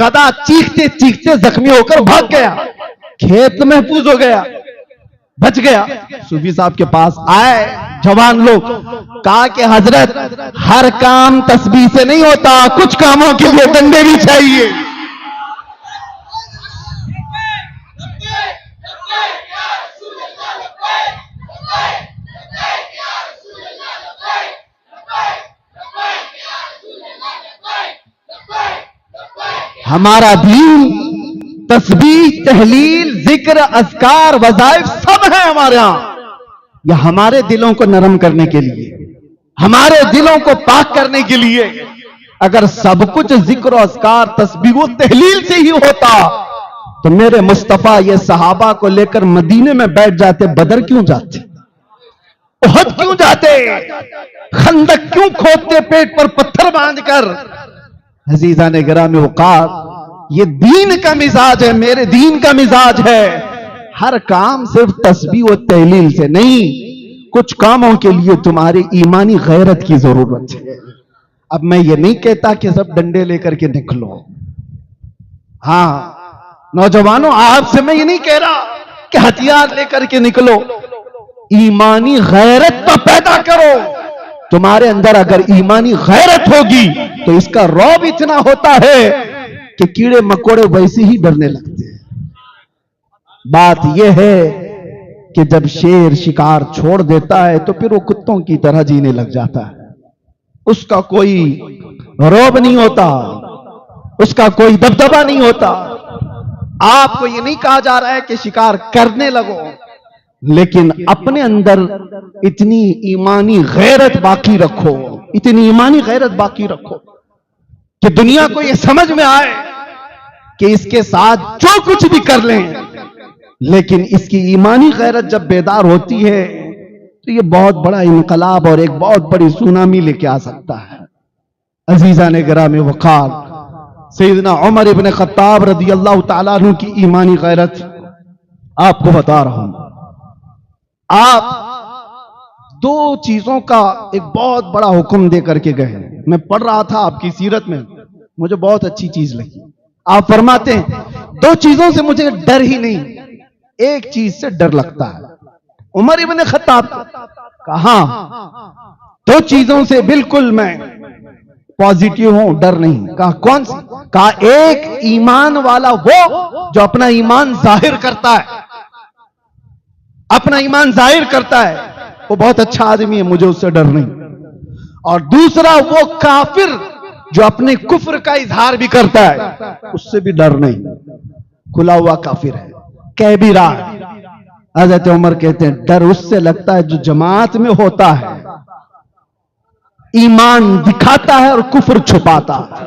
गधा चीखते चीखते जख्मी होकर भाग गया, खेत महफूज हो गया, बच गया। सूफी साहब के पास आए जवान लोग, कहा कि हजरत हर काम तस्बीह से नहीं होता, कुछ कामों के लिए डंडे भी चाहिए। हमारा दीन तस्बीह, तहलील, जिक्र, अज़कार, वज़ाइफ सब है हमारे यहां। यह हमारे दिलों को नरम करने के लिए, हमारे दिलों को पाक करने के लिए। अगर सब कुछ जिक्र, अज़कार, तस्बीह व तहलील से ही होता तो मेरे मुस्तफा ये सहाबा को लेकर मदीने में बैठ जाते, बदर क्यों जाते, उहद क्यों जाते, खंदक क्यों खोदते पेट पर पत्थर बांधकर। अजीज़ान गिरामी वक़ार, ये दीन का मिजाज है, मेरे दीन का मिजाज है। हर काम सिर्फ तस्बीह और तहलील से नहीं, कुछ कामों के लिए तुम्हारी ईमानी गैरत की जरूरत है। अब मैं ये नहीं कहता कि सब डंडे लेकर के निकलो। हाँ नौजवानों, आपसे मैं ये नहीं कह रहा कि हथियार लेकर के निकलो। ईमानी गैरत तो पैदा करो। तुम्हारे अंदर अगर ईमानी गैरत होगी तो इसका रौब इतना होता है कि कीड़े मकोड़े वैसे ही डरने लगते हैं। बात यह है कि जब शेर शिकार छोड़ देता है तो फिर वो कुत्तों की तरह जीने लग जाता है। उसका कोई रौब नहीं होता, उसका कोई दबदबा नहीं होता। आपको ये नहीं कहा जा रहा है कि शिकार करने लगो, लेकिन अपने अंदर इतनी ईमानी गैरत बाकी रखो, इतनी ईमानी गैरत बाकी रखो कि दुनिया को यह समझ में आए कि इसके साथ जो कुछ भी कर लें, लेकिन इसकी ईमानी गैरत जब बेदार होती है तो यह बहुत बड़ा इनकलाब और एक बहुत बड़ी सुनामी लेके आ सकता है। अजीज़ान गिरामी वक़ार, सैयदना उमर इब्न खत्ताब रज़ियल्लाहु ताला अन्हु की ईमानी गैरत आपको बता रहा हूं। आप 2 चीजों का एक बहुत बड़ा हुक्म दे करके गए। मैं पढ़ रहा था आपकी सीरत में, मुझे बहुत अच्छी चीज लगी। आप फरमाते हैं 2 चीजों से मुझे डर ही नहीं, एक चीज से डर लगता है। उमर इब्न खत्ताब कहा 2 चीजों से बिल्कुल मैं पॉजिटिव हूं, डर नहीं। कहा कौन सी? कहा एक ईमान वाला वो जो अपना ईमान जाहिर करता है, अपना ईमान जाहिर करता है, वो बहुत अच्छा आदमी है, मुझे उससे डर नहीं। और दूसरा वो काफिर जो अपने कुफ्र का इजहार भी करता है, उससे भी डर नहीं। खुला हुआ काफिर है, कह भी रहा है। हज़रत उमर कहते हैं डर उससे लगता है जो जमात में होता है, ईमान दिखाता है और कुफ्र छुपाता है,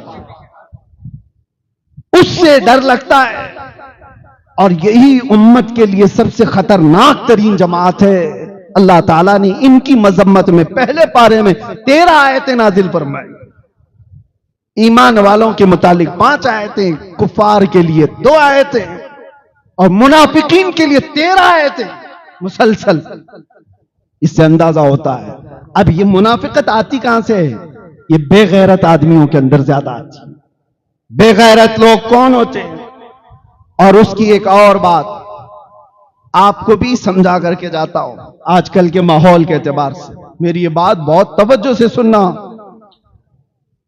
उससे डर लगता है। और यही उम्मत के लिए सबसे खतरनाक तरीन जमात है। अल्लाह ताला ने इनकी मजम्मत में पहले पारे में 13 आयतें नाजिल फरमाई। ईमान वालों के मुतालिक 5 आयतें, कुफार के लिए 2 आयतें और मुनाफिकीन के लिए 13 आयतें मुसलसल। इससे अंदाजा होता है अब ये मुनाफिकत आती कहां से है? ये बेगैरत आदमियों के अंदर ज्यादा आती है। बेगैरत लोग कौन होते हैं? और उसकी एक और बात आपको भी समझा करके जाता हूं, आजकल के माहौल के एतबार से मेरी ये बात बहुत तवज्जो से सुनना।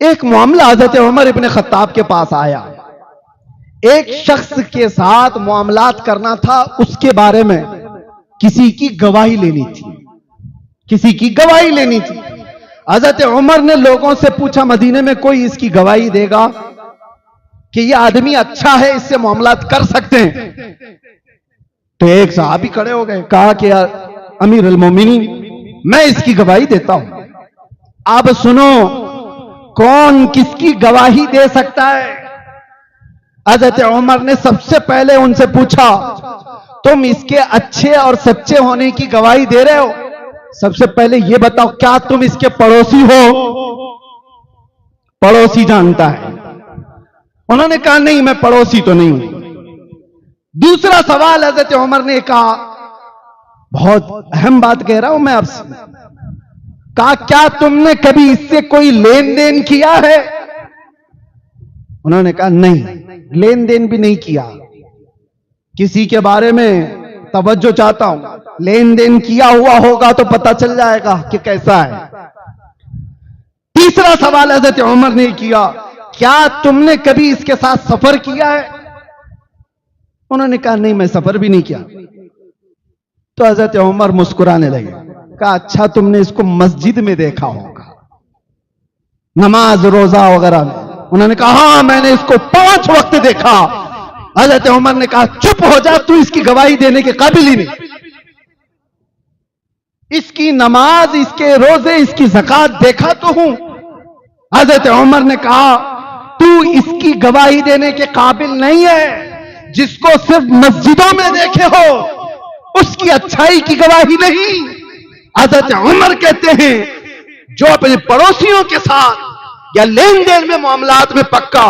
एक मामला हज़रत उमर इब्न खत्ताब के पास आया। एक शख्स के साथ मामलात करना था, उसके बारे में किसी की गवाही लेनी थी, किसी की गवाही लेनी थी। हज़रत उमर ने लोगों से पूछा मदीने में कोई इसकी गवाही देगा? कि ये आदमी अच्छा है, इससे मामलात कर सकते हैं। तो एक सहाबी खड़े हो गए, कहा कि अमीर अल मोमिनीन, मैं इसकी गवाही देता हूं। अब सुनो, कौन किसकी गवाही दे सकता है? हज़रत उमर ने सबसे पहले उनसे पूछा, तुम इसके अच्छे और सच्चे होने की गवाही दे रहे हो? सबसे पहले यह बताओ, क्या तुम इसके पड़ोसी हो? पड़ोसी जानता है। उन्होंने कहा, नहीं, मैं पड़ोसी तो नहीं हूं। दूसरा सवाल हज़रत उमर ने कहा, बहुत अहम बात कह रहा हूं मैं आपसे, कहा, क्या तुमने कभी इससे कोई लेन देन किया है? उन्होंने कहा, नहीं, लेन देन भी नहीं किया। किसी के बारे में तवज्जो चाहता हूं, लेन देन किया हुआ होगा तो पता चल जाएगा कि कैसा है। तीसरा सवाल हज़रत उमर ने किया, क्या तुमने कभी इसके साथ सफर किया है? उन्होंने कहा, नहीं, मैं सफर भी नहीं किया। तो हज़रत उमर मुस्कुराने लगे, कहा, अच्छा, तुमने इसको मस्जिद में देखा होगा, नमाज रोजा वगैरह में। उन्होंने कहा, हां, मैंने इसको 5 वक्त देखा। हज़रत उमर ने कहा, चुप हो जा, तू इसकी गवाही देने के काबिल ही नहीं। इसकी नमाज, इसके रोजे, इसकी ज़कात देखा तो हूं। हज़रत उमर ने कहा, तू इसकी गवाही देने के काबिल नहीं है। जिसको सिर्फ मस्जिदों में देखे हो उसकी अच्छाई की गवाही नहीं। हज़रत उमर कहते हैं, जो अपने पड़ोसियों के साथ या लेन देन में, मामलात में पक्का,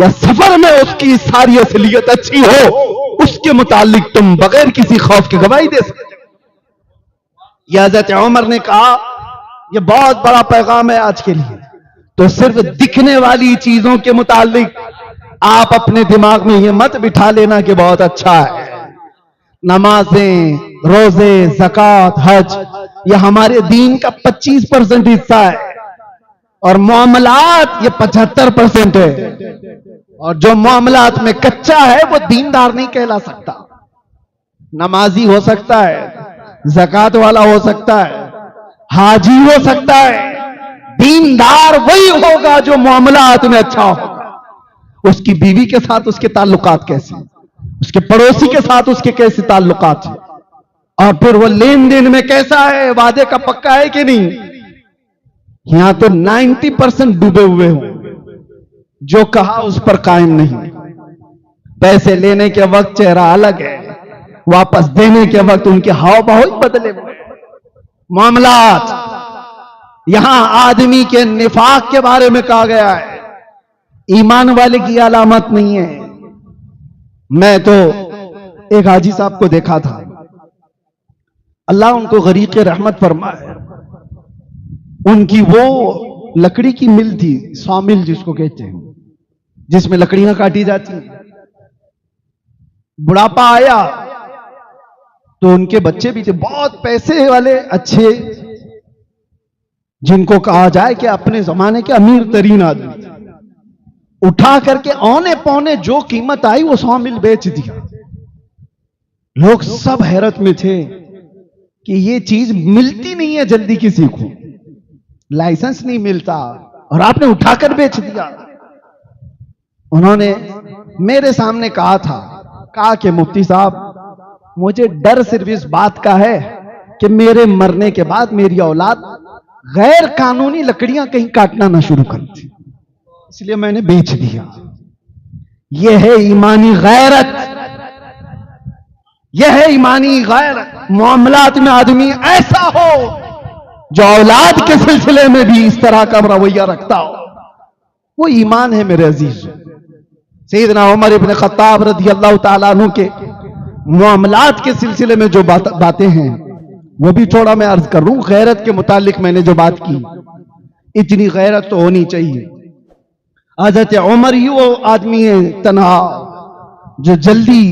या सफर में उसकी सारी असलियत अच्छी हो, उसके मुतालिक तुम बगैर किसी खौफ की गवाही दे सकते। यह हज़रत उमर ने कहा, यह बहुत बड़ा पैगाम है आज के लिए। तो सिर्फ दिखने वाली चीजों के मुतालिक आप अपने दिमाग में यह मत बिठा लेना कि बहुत अच्छा है। नमाजें, रोजे, ज़कात, हज, यह हमारे दीन का 25% हिस्सा है, और मामलात ये 75% है। और जो मामलात में कच्चा है वो दीनदार नहीं कहला सकता। नमाजी हो सकता है, ज़कात वाला हो सकता है, हाजी हो सकता है, दीनदार वही होगा जो मामलात में अच्छा होगा। उसकी बीवी के साथ उसके ताल्लुकात कैसे, उसके पड़ोसी के साथ उसके कैसे ताल्लुकात है, और फिर वो लेन देन में कैसा है, वादे का पक्का है कि नहीं। यहां तो 90% डूबे हुए हो, जो कहा उस पर कायम नहीं। पैसे लेने के वक्त चेहरा अलग है, वापस देने के वक्त उनके हाव भाव बदले हुए। मामलात, यहां आदमी के निफाक के बारे में कहा गया है, ईमान वाले की अलामत नहीं है। मैं तो एक हाजी साहब को देखा था, अल्लाह उनको गरीक़ रहमत फरमाए। उनकी वो लकड़ी की मिल थी, सॉमिल जिसको कहते हैं, जिसमें लकड़ियां काटी जाती हैं। बुढ़ापा आया तो उनके बच्चे भी थे, बहुत पैसे वाले, अच्छे, जिनको कहा जाए कि अपने जमाने के अमीर तरीन आदमी। उठा करके औने पौने जो कीमत आई वो सॉमिल बेच दिया। लोग सब हैरत में थे कि ये चीज मिलती नहीं है जल्दी किसी को, लाइसेंस नहीं मिलता, और आपने उठाकर बेच दिया। उन्होंने मेरे सामने कहा कि मुफ्ती साहब, मुझे डर सिर्फ इस बात का है कि मेरे मरने के बाद मेरी औलाद गैर कानूनी लकड़ियां कहीं काटना ना शुरू कर दी, इसलिए मैंने बेच दिया। यह है ईमानी गैरत, यह है ईमानी गैरत। मामलात में आदमी ऐसा हो जो औलाद के सिलसिले में भी इस तरह का रवैया रखता हो, वो ईमान है मेरे अजीज। सैयदना उमर इब्न खत्ताब रज़ी अल्लाह ताला अन्हु के मामलात के सिलसिले में जो बातें हैं वो भी थोड़ा मैं अर्ज कर रहा हूं। गैरत के मुतालिक मैंने जो बात की, इतनी गैरत तो होनी चाहिए। हज़रत उमर ही वो आदमी है तन्हा जो जल्दी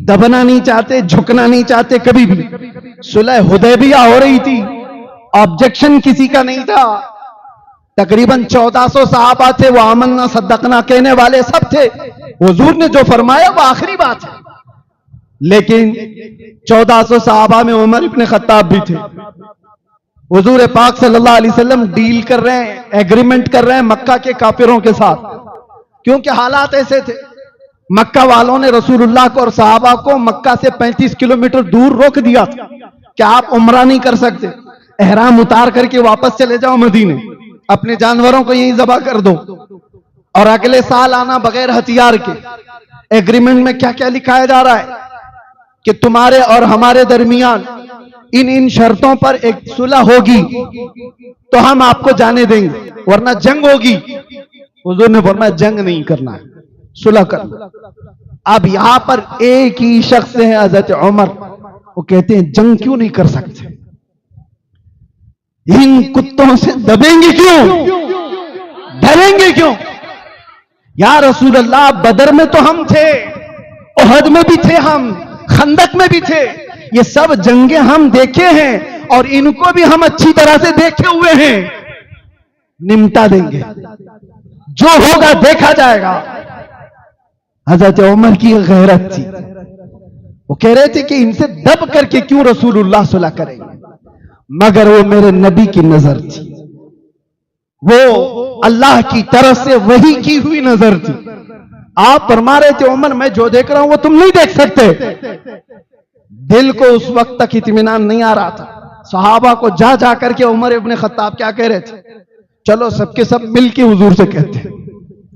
दबना नहीं चाहते, झुकना नहीं चाहते कभी भी। सुलह हुदैबिया हो रही थी, ऑब्जेक्शन किसी का नहीं था। तकरीबन 1400 सहाबा थे, वो आमन्ना सद्दकना कहने वाले सब थे। हुजूर ने जो फरमाया वो आखिरी बात है, लेकिन 1400 सहाबा में उमर इब्न खत्ताब भी थे। हुजूर पाक सल्लल्लाहु अलैहि वसल्लम डील कर रहे हैं, एग्रीमेंट कर रहे हैं मक्का के काफिरों के साथ। क्योंकि हालात ऐसे थे। मक्का वालों ने रसूलुल्लाह को और सहाबा को मक्का से 35 किलोमीटर दूर रोक दिया था कि आप उम्रा नहीं कर सकते, एहराम उतार करके वापस चले जाओ मदीने, अपने जानवरों को यहीं ज़बह कर दो और अगले साल आना बगैर हथियार के। एग्रीमेंट में क्या क्या लिखाया जा रहा है कि तुम्हारे और हमारे दरमियान इन इन शर्तों पर एक सुलह होगी तो हम आपको जाने देंगे, वरना जंग होगी। हुजूर ने फरमाया जंग नहीं करना है, सुलह करना। अब यहां पर एक ही शख्स है हजरत उमर, वो कहते हैं जंग क्यों नहीं कर सकते, इन कुत्तों से दबेंगे क्यों, डरेंगे क्यों? या रसूल अल्लाह, बदर में तो हम थे, उहद में भी थे, हम खंदक में भी थे, ये सब जंगे हम देखे हैं और इनको भी हम अच्छी तरह से देखे हुए हैं, निमटा देंगे, जो होगा देखा जाएगा। हजरत उमर की गैरत थी, वो कह रहे थे कि इनसे दब करके क्यों रसूलुल्लाह सुलह करेंगे, मगर वो मेरे नबी की नजर थी, वो अल्लाह की तरफ से वही की हुई नजर थी। आप फरमा रहे थे उमर, मैं जो देख रहा हूं वो तुम नहीं देख सकते। दिल को उस वक्त तक इत्मीनान नहीं आ रहा था। सहाबा को जा जा करके उमर इब्ने खत्ताब क्या कह रहे थे, चलो सबके सब मिल के हुजूर से कहते हैं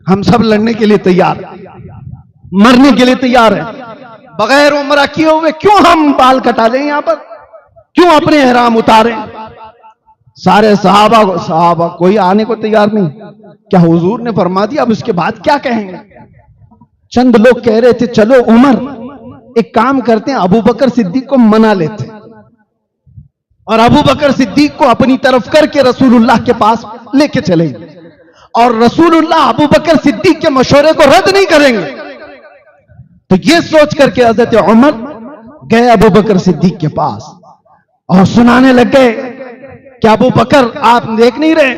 हम सब लड़ने के लिए तैयार, मरने के लिए तैयार है, बगैर उम्रा किए हुए क्यों हम बाल कटा लें, यहां पर क्यों अपने एहराम उतारें। सारे सहाबा कोई आने को तैयार नहीं। क्या हुजूर ने फरमा दिया, अब उसके बाद क्या कहेंगे। चंद लोग कह रहे थे चलो उमर एक काम करते हैं, अबू बकर सिद्दीक को मना लेते और अबू बकर सिद्दीक को अपनी तरफ करके रसूलुल्लाह के पास लेके चलेंगे और रसूलुल्लाह अबू बकर सिद्दीक के मशवरे को रद्द नहीं करेंगे। तो ये सोच करके हजरत उमर गए अबू बकर सिद्दीक के पास और सुनाने लग गए कि अबू बकर, आप देख नहीं रहे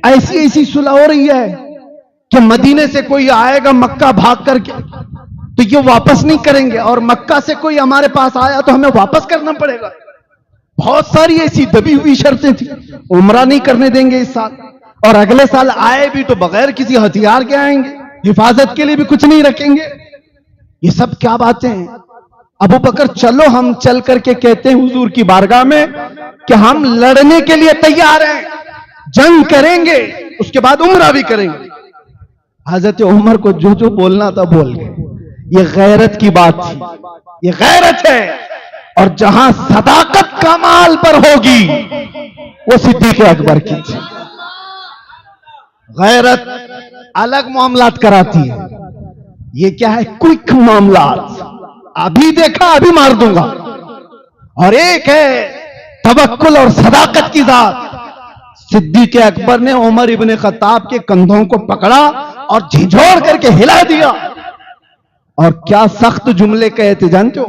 ऐसी ऐसी सुलह हो रही है कि मदीने से कोई आएगा मक्का भाग करके तो ये वापस नहीं करेंगे, और मक्का से कोई हमारे पास आया तो हमें वापस करना पड़ेगा। बहुत सारी ऐसी दबी हुई शर्तें थी, उम्रा नहीं करने देंगे इस साल, और अगले साल आए भी तो बगैर किसी हथियार के आएंगे, हिफाजत के लिए भी कुछ नहीं रखेंगे। ये सब क्या बातें हैं। अबू बकर, चलो हम चल करके कहते हैं हुजूर की बारगाह में कि हम लड़ने के लिए तैयार हैं, जंग करेंगे, उसके बाद उम्रा भी करेंगे। हजरत उमर को जो जो बोलना था बोल गए। ये गैरत की बात थी, ये गैरत है, और जहां सदाकत कमाल पर होगी वो सिद्दीक अकबर की थी। गैरत अलग मामलात कराती है, ये क्या है, क्विक मामलात, अभी देखा अभी मार दूंगा। और एक है तवक्कुल और सदाकत की जात। सिद्दीक अकबर ने उमर इब्ने खत्ताब के कंधों को पकड़ा और झिझोड़ करके हिला दिया, और क्या सख्त जुमले कहे थे जानते हो।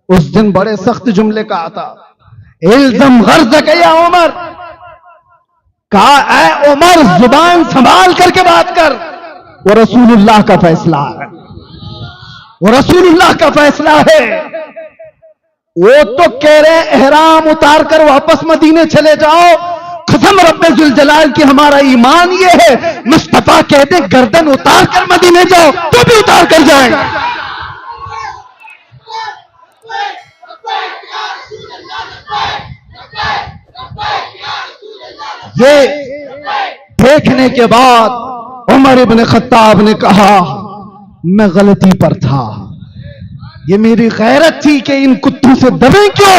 उस दिन बड़े सख्त जुमले कहा था, इल्ज़म गर्ज़क या उमर, कहा ऐ उमर जुबान संभाल करके बात कर, वो रसूलुल्लाह का फैसला है, वो रसूलुल्लाह का फैसला है। वो तो कह रहे एहराम उतार कर वापस मदीने चले जाओ, कसम रब्बे जुल जलाल की हमारा ईमान ये है, मुस्तफा कहते गर्दन उतार कर मदीने जाओ तो भी उतार कर जाएंगे। ये देखने के बाद उमर इब्ने खत्ताब ने कहा मैं गलती पर था, ये मेरी गैरत थी कि इन कुत्तों से दबे क्यों,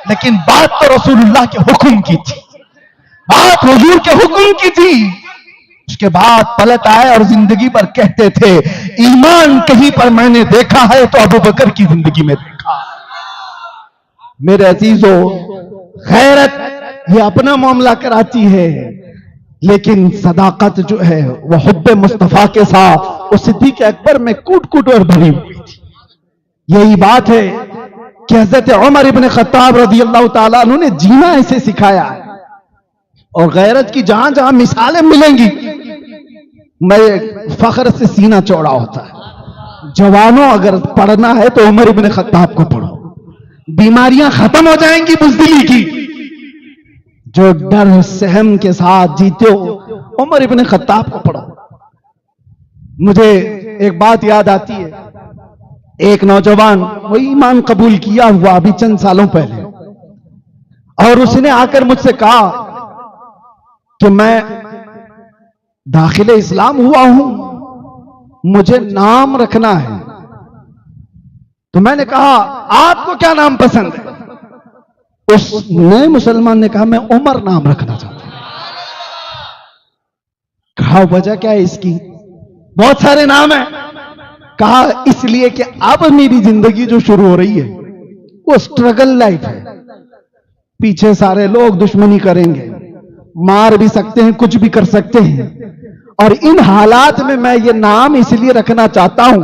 लेकिन बात तो रसूलुल्लाह के हुक्म की थी, बात हुजूर के हुक्म की थी। उसके बाद पलट आए और जिंदगी पर कहते थे ईमान कहीं पर मैंने देखा है तो अबू बकर की जिंदगी में देखा। मेरे अजीजों, गैरत ये अपना मामला कराती है, लेकिन सदाकत जो है वह हुब्बे मुस्तफा के साथ उस सिद्दीक अकबर में कूट कूट और भरी हुई थी। यही बात है कि हजरत उमर इब्ने खत्ताब रज़ी अल्लाह ताला अन्हु ने जीना ऐसे सिखाया है। और गैरत की जहां जहां मिसालें मिलेंगी, मैं फख्र से सीना चौड़ा होता है। जवानों, अगर पढ़ना है तो उमर इब्ने खत्ताब को पढ़ो, बीमारियां खत्म हो जाएंगी बुज़दिली की। जो डर सहम के साथ जीते हो, उमर इब्ने खत्ताब को पढ़ो।
मुझे एक बात याद आती है, एक नौजवान वो ईमान कबूल किया हुआ अभी चंद सालों पहले, और उसने आकर मुझसे कहा कि मैं दाखिले इस्लाम हुआ हूं, मुझे नाम रखना है। तो मैंने कहा आपको क्या नाम पसंद है? उस नए मुसलमान ने कहा मैं उमर नाम रखना चाहता हूं। कहा वजह क्या है इसकी? बहुत सारे नाम है। कहा इसलिए कि अब मेरी जिंदगी जो शुरू हो रही है वो स्ट्रगल लाइफ है, पीछे सारे लोग दुश्मनी करेंगे, मार भी सकते हैं, कुछ भी कर सकते हैं, और इन हालात में मैं ये नाम इसलिए रखना चाहता हूं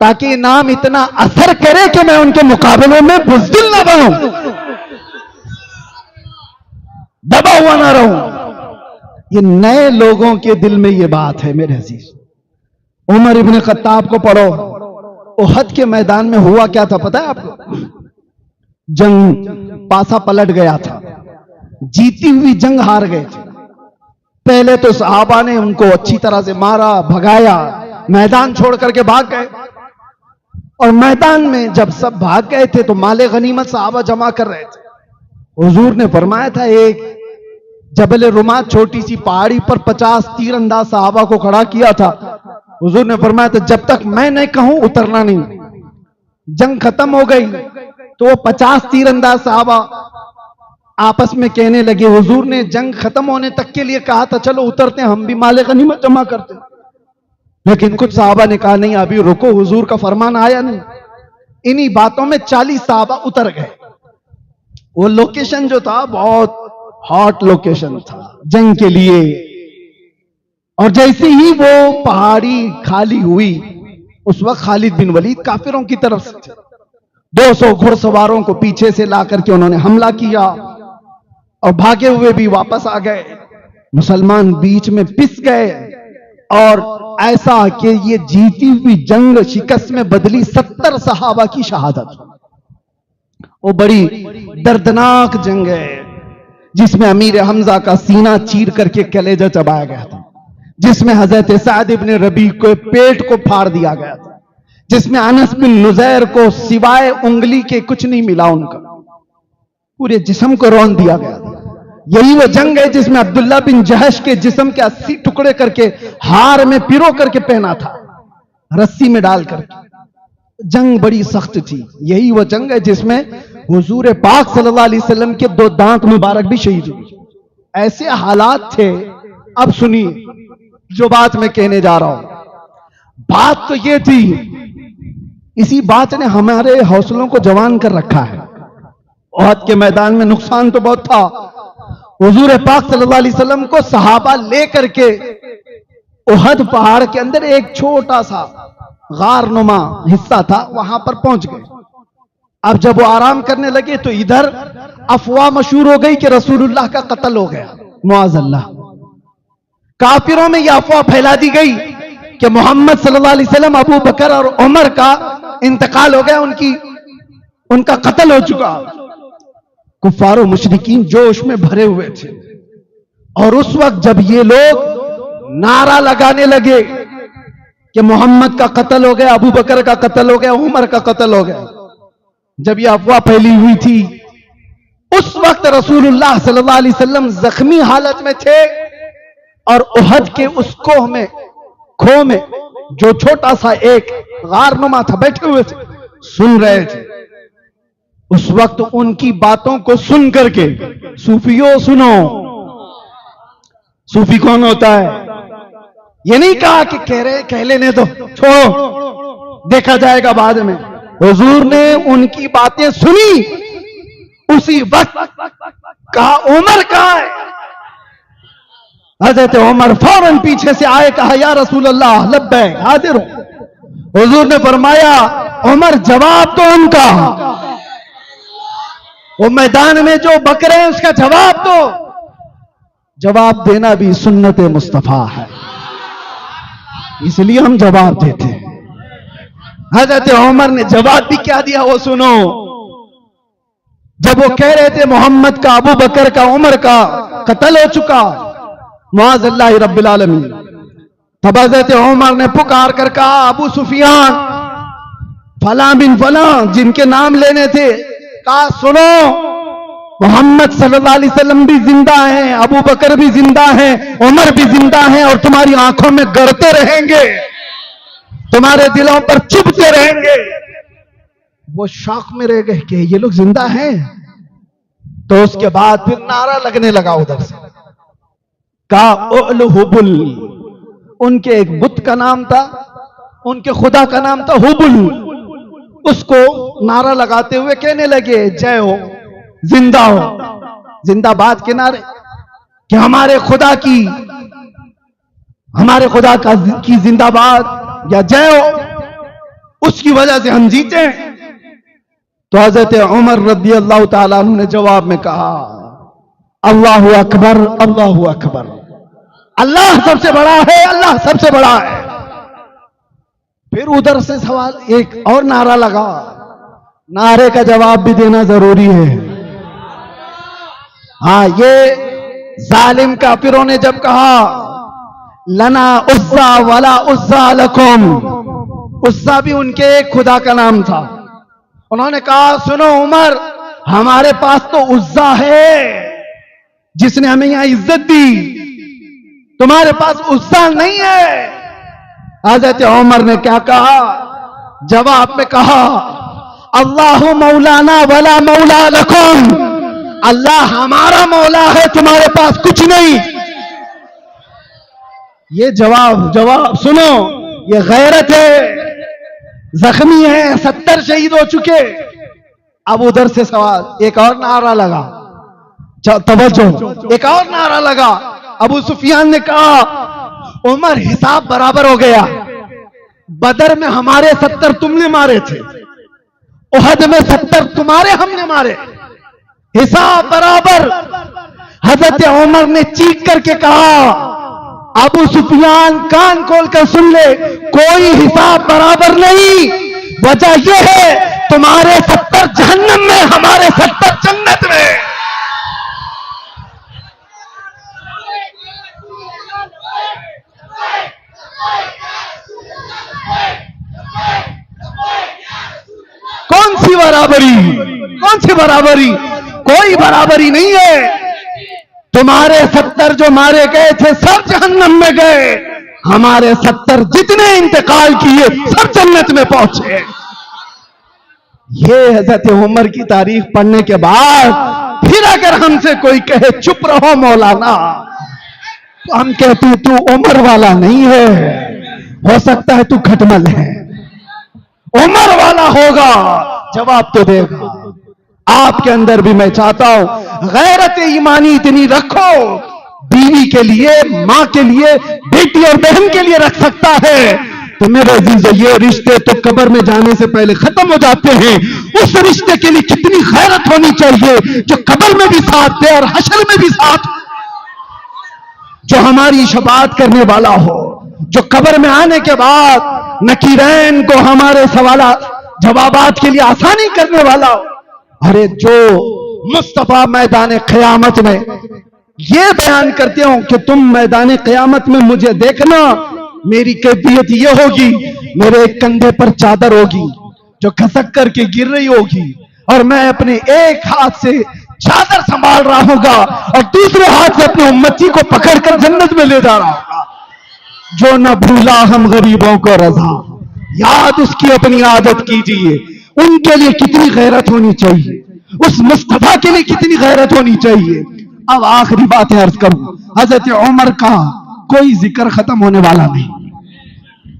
ताकि ये नाम इतना असर करे कि मैं उनके मुकाबले में बुज़दिल ना बनूं, दबा हुआ ना रहूं। ये नए लोगों के दिल में ये बात है मेरे अजीज। उमर इब्न खत्ताब को पढ़ो, उहद के मैदान में हुआ क्या था पता है आपको? जंग पासा पलट गया था, जीती हुई जंग हार गए थे। पहले तो सहाबा ने उनको अच्छी तरह से मारा, भगाया, मैदान छोड़ करके भाग गए। और मैदान में जब सब भाग गए थे तो माले गनीमत सहाबा जमा कर रहे थे। हुजूर ने फरमाया था एक जबल रुमात छोटी सी पहाड़ी पर 50 तीरंदाज सहाबा को खड़ा किया था। हुजूर ने फरमाया था जब तक मैं नहीं कहूं उतरना नहीं। जंग खत्म हो गई तो वो 50 तीरंदाज सहाबा आपस में कहने लगे, हुजूर ने जंग खत्म होने तक के लिए कहा था चलो उतरते हैं, हम भी माले गनीमत जमा करते हैं। लेकिन कुछ सहाबा ने कहा नहीं अभी रुको, हुजूर का फरमान आया नहीं। इन्हीं बातों में 40 सहाबा उतर गए। वो लोकेशन जो था बहुत हॉट लोकेशन था जंग के लिए। और जैसे ही वो पहाड़ी खाली हुई, उस वक्त खालिद बिन वलीद काफिरों की तरफ से थे। 200 घुड़सवारों को पीछे से ला करके उन्होंने हमला किया और भागे हुए भी वापस आ गए। मुसलमान बीच में पिस गए और ऐसा कि ये जीती हुई जंग शिकस्त में बदली 70 सहाबा की शहादत। वो बड़ी दर्दनाक जंग है जिसमें अमीर हमजा का सीना चीर करके कलेजा चबाया गया था, जिसमें हजरत साद इब्न रबी को पेट को फाड़ दिया गया था, जिसमें अनस बिन नुजैर को सिवाय उंगली के कुछ नहीं मिला, उनका पूरे जिस्म को रौंद दिया गया था। यही वो जंग है जिसमें अब्दुल्ला बिन जहश के जिस्म के 80 टुकड़े करके हार में पिरो करके पहना था, रस्सी में डाल करके। जंग बड़ी सख्त थी। यही वो जंग है जिसमें हुजूर पाक सल्लल्लाहु अलैहि वसल्लम के 2 दांत मुबारक भी शहीद हुए। ऐसे हालात थे। अब सुनिए जो बात मैं कहने जा रहा हूं। बात तो ये थी, इसी बात ने हमारे हौसलों को जवान कर रखा है। उहद के मैदान में नुकसान तो बहुत था। हुजूर पाक सल्लल्लाहु अलैहि वसल्लम को सहाबा लेकर के उहद पहाड़ के अंदर एक छोटा सा गार नुमा हिस्सा था, वहां पर पहुंच गए। अब जब वो आराम करने लगे तो इधर अफवाह मशहूर हो गई कि रसूलुल्लाह का कत्ल हो गया। मुआज़ल्लाह, काफिरों में यह अफवाह फैला दी गई कि मोहम्मद सल्लल्लाहु अलैहि वसल्लम, अबू बकर और उमर का इंतकाल हो गया, उनका कत्ल हो चुका। कुफार और मुशरिकीन जोश में भरे हुए थे। और उस वक्त जब ये लोग नारा लगाने लगे कि मोहम्मद का कत्ल हो गया, अबू बकर का कत्ल हो गया, उमर का कत्ल हो गया, जब यह अफवाह फैली हुई थी, उस वक्त रसूलुल्लाह सल्लल्लाहु अलैहि वसल्लम जख्मी हालत में थे और उहद के उस खो में जो छोटा सा एक गारनुमा था, बैठे हुए थे, सुन रहे थे। उस वक्त उनकी बातों को सुन करके, सूफियों सुनो, सूफी कौन होता है? ये नहीं कहा कि कह लेने दो, छोड़ो, देखा जाएगा बाद में। हुजूर ने उनकी बातें सुनी, उसी वक्त कहा उमर कहां है? हजरत उमर फौरन पीछे से आए, कहा या रसूल अल्लाह लब्बैक, हाजिर हूं। हुजूर ने फरमाया उमर जवाब दो उनका, वो मैदान में जो बक रहे हैं उसका जवाब दो। जवाब देना भी सुन्नत मुस्तफा है, इसलिए हम जवाब देते हैं। हजरत उमर ने जवाब भी क्या दिया वो सुनो। जब वो कह रहे थे मोहम्मद का, अबू बकर का, उमर का कत्ल हो चुका, मुआज़ल्लाह रब्बिल आलमीन, अब हजरत उमर ने पुकार कर कहा, अबू सुफियान, फला बिन फला, जिनके नाम लेने थे, कहा सुनो, मोहम्मद सल्लल्लाहु अलैहि वसल्लम भी जिंदा हैं, अबू बकर भी जिंदा हैं, उमर भी जिंदा हैं, और तुम्हारी आंखों में गड़ते रहेंगे, तुम्हारे दिलों पर चुभते रहेंगे। वो शौक में रह गए कि ये लोग जिंदा हैं। तो उसके बाद फिर नारा लगने लगा उधर से, का हुबुल, उनके एक बुत का नाम था, उनके खुदा का नाम था हुबुल। उसको नारा लगाते हुए कहने लगे, जय हो, जिंदा हो, जिंदाबाद के नारे, कि हमारे खुदा की जिंदाबाद या जय हो, उसकी वजह से हम जीते हैं। तो हजरत उमर रज़ी अल्लाह ताला अन्हु ने जवाब में कहा, अल्लाहु अकबर, अल्लाहु अकबर, अल्लाह सबसे बड़ा है, अल्लाह सबसे बड़ा है। फिर उधर से सवाल, एक और नारा लगा, नारे का जवाब भी देना जरूरी है। हाँ, ये जालिम काफिरों ने जब कहा, लना उस्सा वला उस्सा लकुम, उस्सा भी उनके एक खुदा का नाम था। उन्होंने कहा, सुनो उमर, हमारे पास तो उज्जा है जिसने हमें यहां इज्जत दी, तुम्हारे पास उज्जा नहीं है। हज़रत उमर ने क्या कहा, जवाब में कहा, अल्लाहु मौलाना वला मौला लकुम, अल्लाह हमारा मौला है, तुम्हारे पास कुछ नहीं। ये जवाब सुनो, ये गैरत है, जख्मी है, 70 शहीद हो चुके। अब उधर से सवाल, एक और नारा लगा, तवज्जो, एक और नारा लगा। अबू सुफियान ने कहा, उमर हिसाब बराबर हो गया, बदर में हमारे 70 तुमने मारे थे, उहद में 70 तुम्हारे हमने मारे, हिसाब बराबर। हजरत उमर ने चीख करके कहा, अबू सुफियान कान खोलकर सुन ले, कोई हिसाब बराबर नहीं, वजह यह है तुम्हारे 70 जहन्नम में, हमारे 70 जन्नत में। कौन सी बराबरी, कौन सी बराबरी, कोई बराबरी नहीं है। तुम्हारे 70 जो मारे गए थे सब जहन्नम में गए, हमारे 70 जितने इंतकाल किए सब जन्नत में पहुंचे। ये हजरत उमर की तारीख पढ़ने के बाद फिर अगर हमसे कोई कहे चुप रहो मौलाना, तो हम कहते तू उमर वाला नहीं है, हो सकता है तू खटमल है, उमर वाला होगा, जवाब तो देगा। आपके अंदर भी मैं चाहता हूं गैरत ईमानी इतनी रखो, बीवी के लिए, मां के लिए, बेटी और बहन के लिए रख सकता है। तो मेरे अजीजों, ये रिश्ते तो कब्र में जाने से पहले खत्म हो जाते हैं, उस रिश्ते के लिए कितनी गैरत होनी चाहिए जो कब्र में भी साथ दे और हश्र में भी साथ, जो हमारी शफाअत करने वाला हो, जो कब्र में आने के बाद नकीरैन को हमारे सवालात जवाबात के लिए आसानी करने वाला हो। अरे जो मुस्तफा मैदान क़यामत में ये बयान करते हो कि तुम मैदान क़यामत में मुझे देखना, मेरी कैफियत ये होगी, मेरे एक कंधे पर चादर होगी जो खसक करके गिर रही होगी, और मैं अपने एक हाथ से चादर संभाल रहा होगा और दूसरे हाथ से अपने उम्मती को पकड़कर जन्नत में ले जा रहा होगा। जो न भूला हम गरीबों को रजा, याद उसकी अपनी आदत कीजिए। उनके लिए कितनी गैरत होनी चाहिए, उस मुस्तफा के लिए कितनी गैरत होनी चाहिए। अब आखिरी बात अर्ज करूं, हजरत उमर का कोई जिक्र खत्म होने वाला नहीं,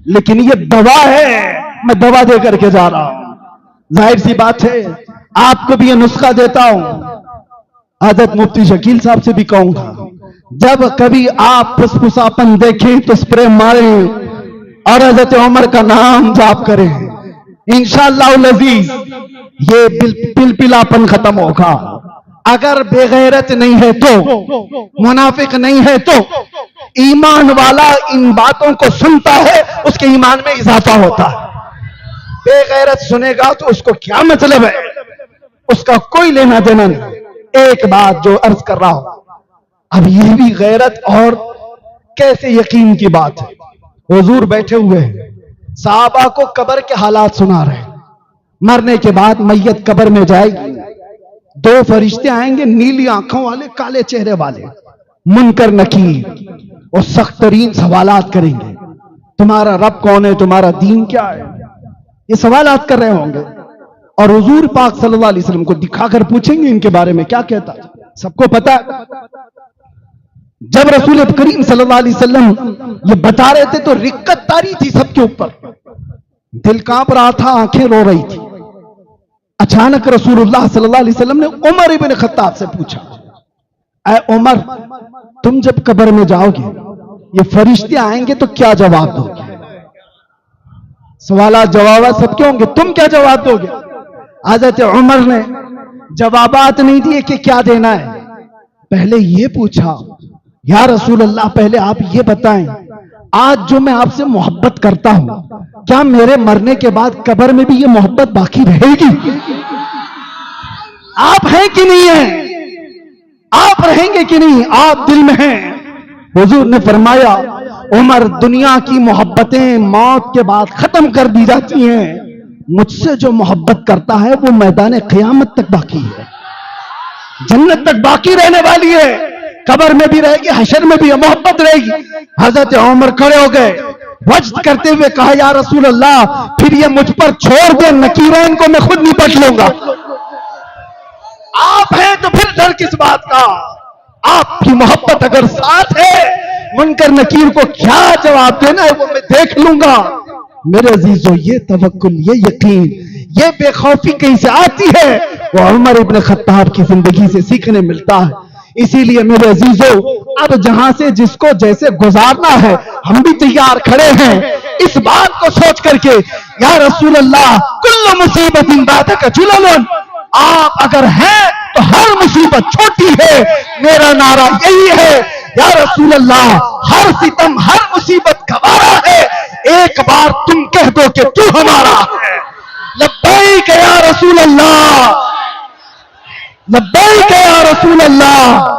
लेकिन ये दवा है, मैं दवा दे करके जा रहा हूं। जाहिर सी बात है, आपको भी ये नुस्खा देता हूं, हजरत मुफ्ती शकील साहब से भी कहूंगा, जब कभी आप फुसफुसापन देखें तो स्प्रे मारें और हजरत उमर का नाम जाप करें, इंशाअल्लाह लजीज ये पिलपिलापन खत्म होगा। अगर बेगैरत नहीं है तो, मुनाफिक नहीं है तो, ईमान वाला इन बातों को सुनता है, उसके ईमान में इजाफा होता है। बेगैरत सुनेगा तो उसको क्या मतलब है, उसका कोई लेना देना नहीं। एक बात जो अर्ज कर रहा हूं, अब ये भी गैरत और कैसे यकीन की बात है। हुजूर बैठे हुए हैं, साहबा को कब्र के हालात सुना रहे हैं। मरने के बाद मैयत कब्र में जाएगी, दो फरिश्ते आएंगे, नीली आंखों वाले, काले चेहरे वाले, मुनकर नकीर, और सख्त तरीन सवालात करेंगे। तुम्हारा रब कौन है, तुम्हारा दीन क्या है, ये सवालात कर रहे होंगे। और हुजूर पाक सल्लल्लाहु अलैहि वसल्लम को दिखाकर पूछेंगे इनके बारे में क्या कहता है। सबको पता है, जब रसूल करीम सल्लल्लाहु अलैहि वसल्लम ये बता रहे थे तो रिक्कत तारी थी सबके ऊपर, दिल कांप रहा था, आंखें रो रही थी। अचानक रसूलुल्लाह सल्लल्लाहु अलैहि वसल्लम ने उमर इब्न खत्ताब से पूछा, ऐ उमर, तुम जब कब्र में जाओगे, ये फरिश्ते आएंगे तो क्या जवाब दोगे? सवालात जवाब सबके होंगे, तुम क्या जवाब दोगे? हज़रत उमर ने जवाबात नहीं दिए कि क्या देना है, पहले ये पूछा, या रसूल अल्लाह, पहले आप ये बताएं, आज जो मैं आपसे मोहब्बत करता हूं, क्या मेरे मरने के बाद कब्र में भी ये मोहब्बत बाकी रहेगी? आप हैं कि नहीं है? आप रहेंगे कि नहीं? आप दिल में हैं। हुजूर ने फरमाया, उमर, दुनिया की मोहब्बतें मौत के बाद खत्म कर दी जाती हैं, मुझसे जो मोहब्बत करता है वो मैदान क़यामत तक बाकी है, जन्नत तक बाकी रहने वाली है, कब्र में भी रहेगी, हशर में भी मोहब्बत रहेगी। हजरत उमर खड़े हो गए, वज्द करते हुए कहा, या रसूल अल्लाह, फिर ये मुझ पर छोड़ दो, नकीरैन को मैं खुद निपट लूंगा। आप हैं तो फिर डर किस बात का? आपकी मोहब्बत अगर साथ है, मुनकर नकीर को क्या जवाब देना है वो मैं देख लूंगा। मेरे अजीजों, ये तवक्कुल, ये यकीन, ये बेखौफी कहीं से आती है, वो उमर इब्न खत्ताब की जिंदगी से सीखने मिलता है। इसीलिए मेरे अजीजों, अब जहां से जिसको जैसे गुजारना है, हम भी तैयार खड़े हैं इस बात को सोच करके, या रसूल अल्लाह, कुल्लु मुसीबतिन बादक जुललन, आप अगर हैं तो हर मुसीबत छोटी है। मेरा नारा यही है, या रसूल अल्लाह, हर सितम, हर मुसीबत गवारा है, एक बार तुम कह दो कि तू हमारा है। लब्बैक या रसूल अल्लाह, लब्बैक या रसूल अल्लाह।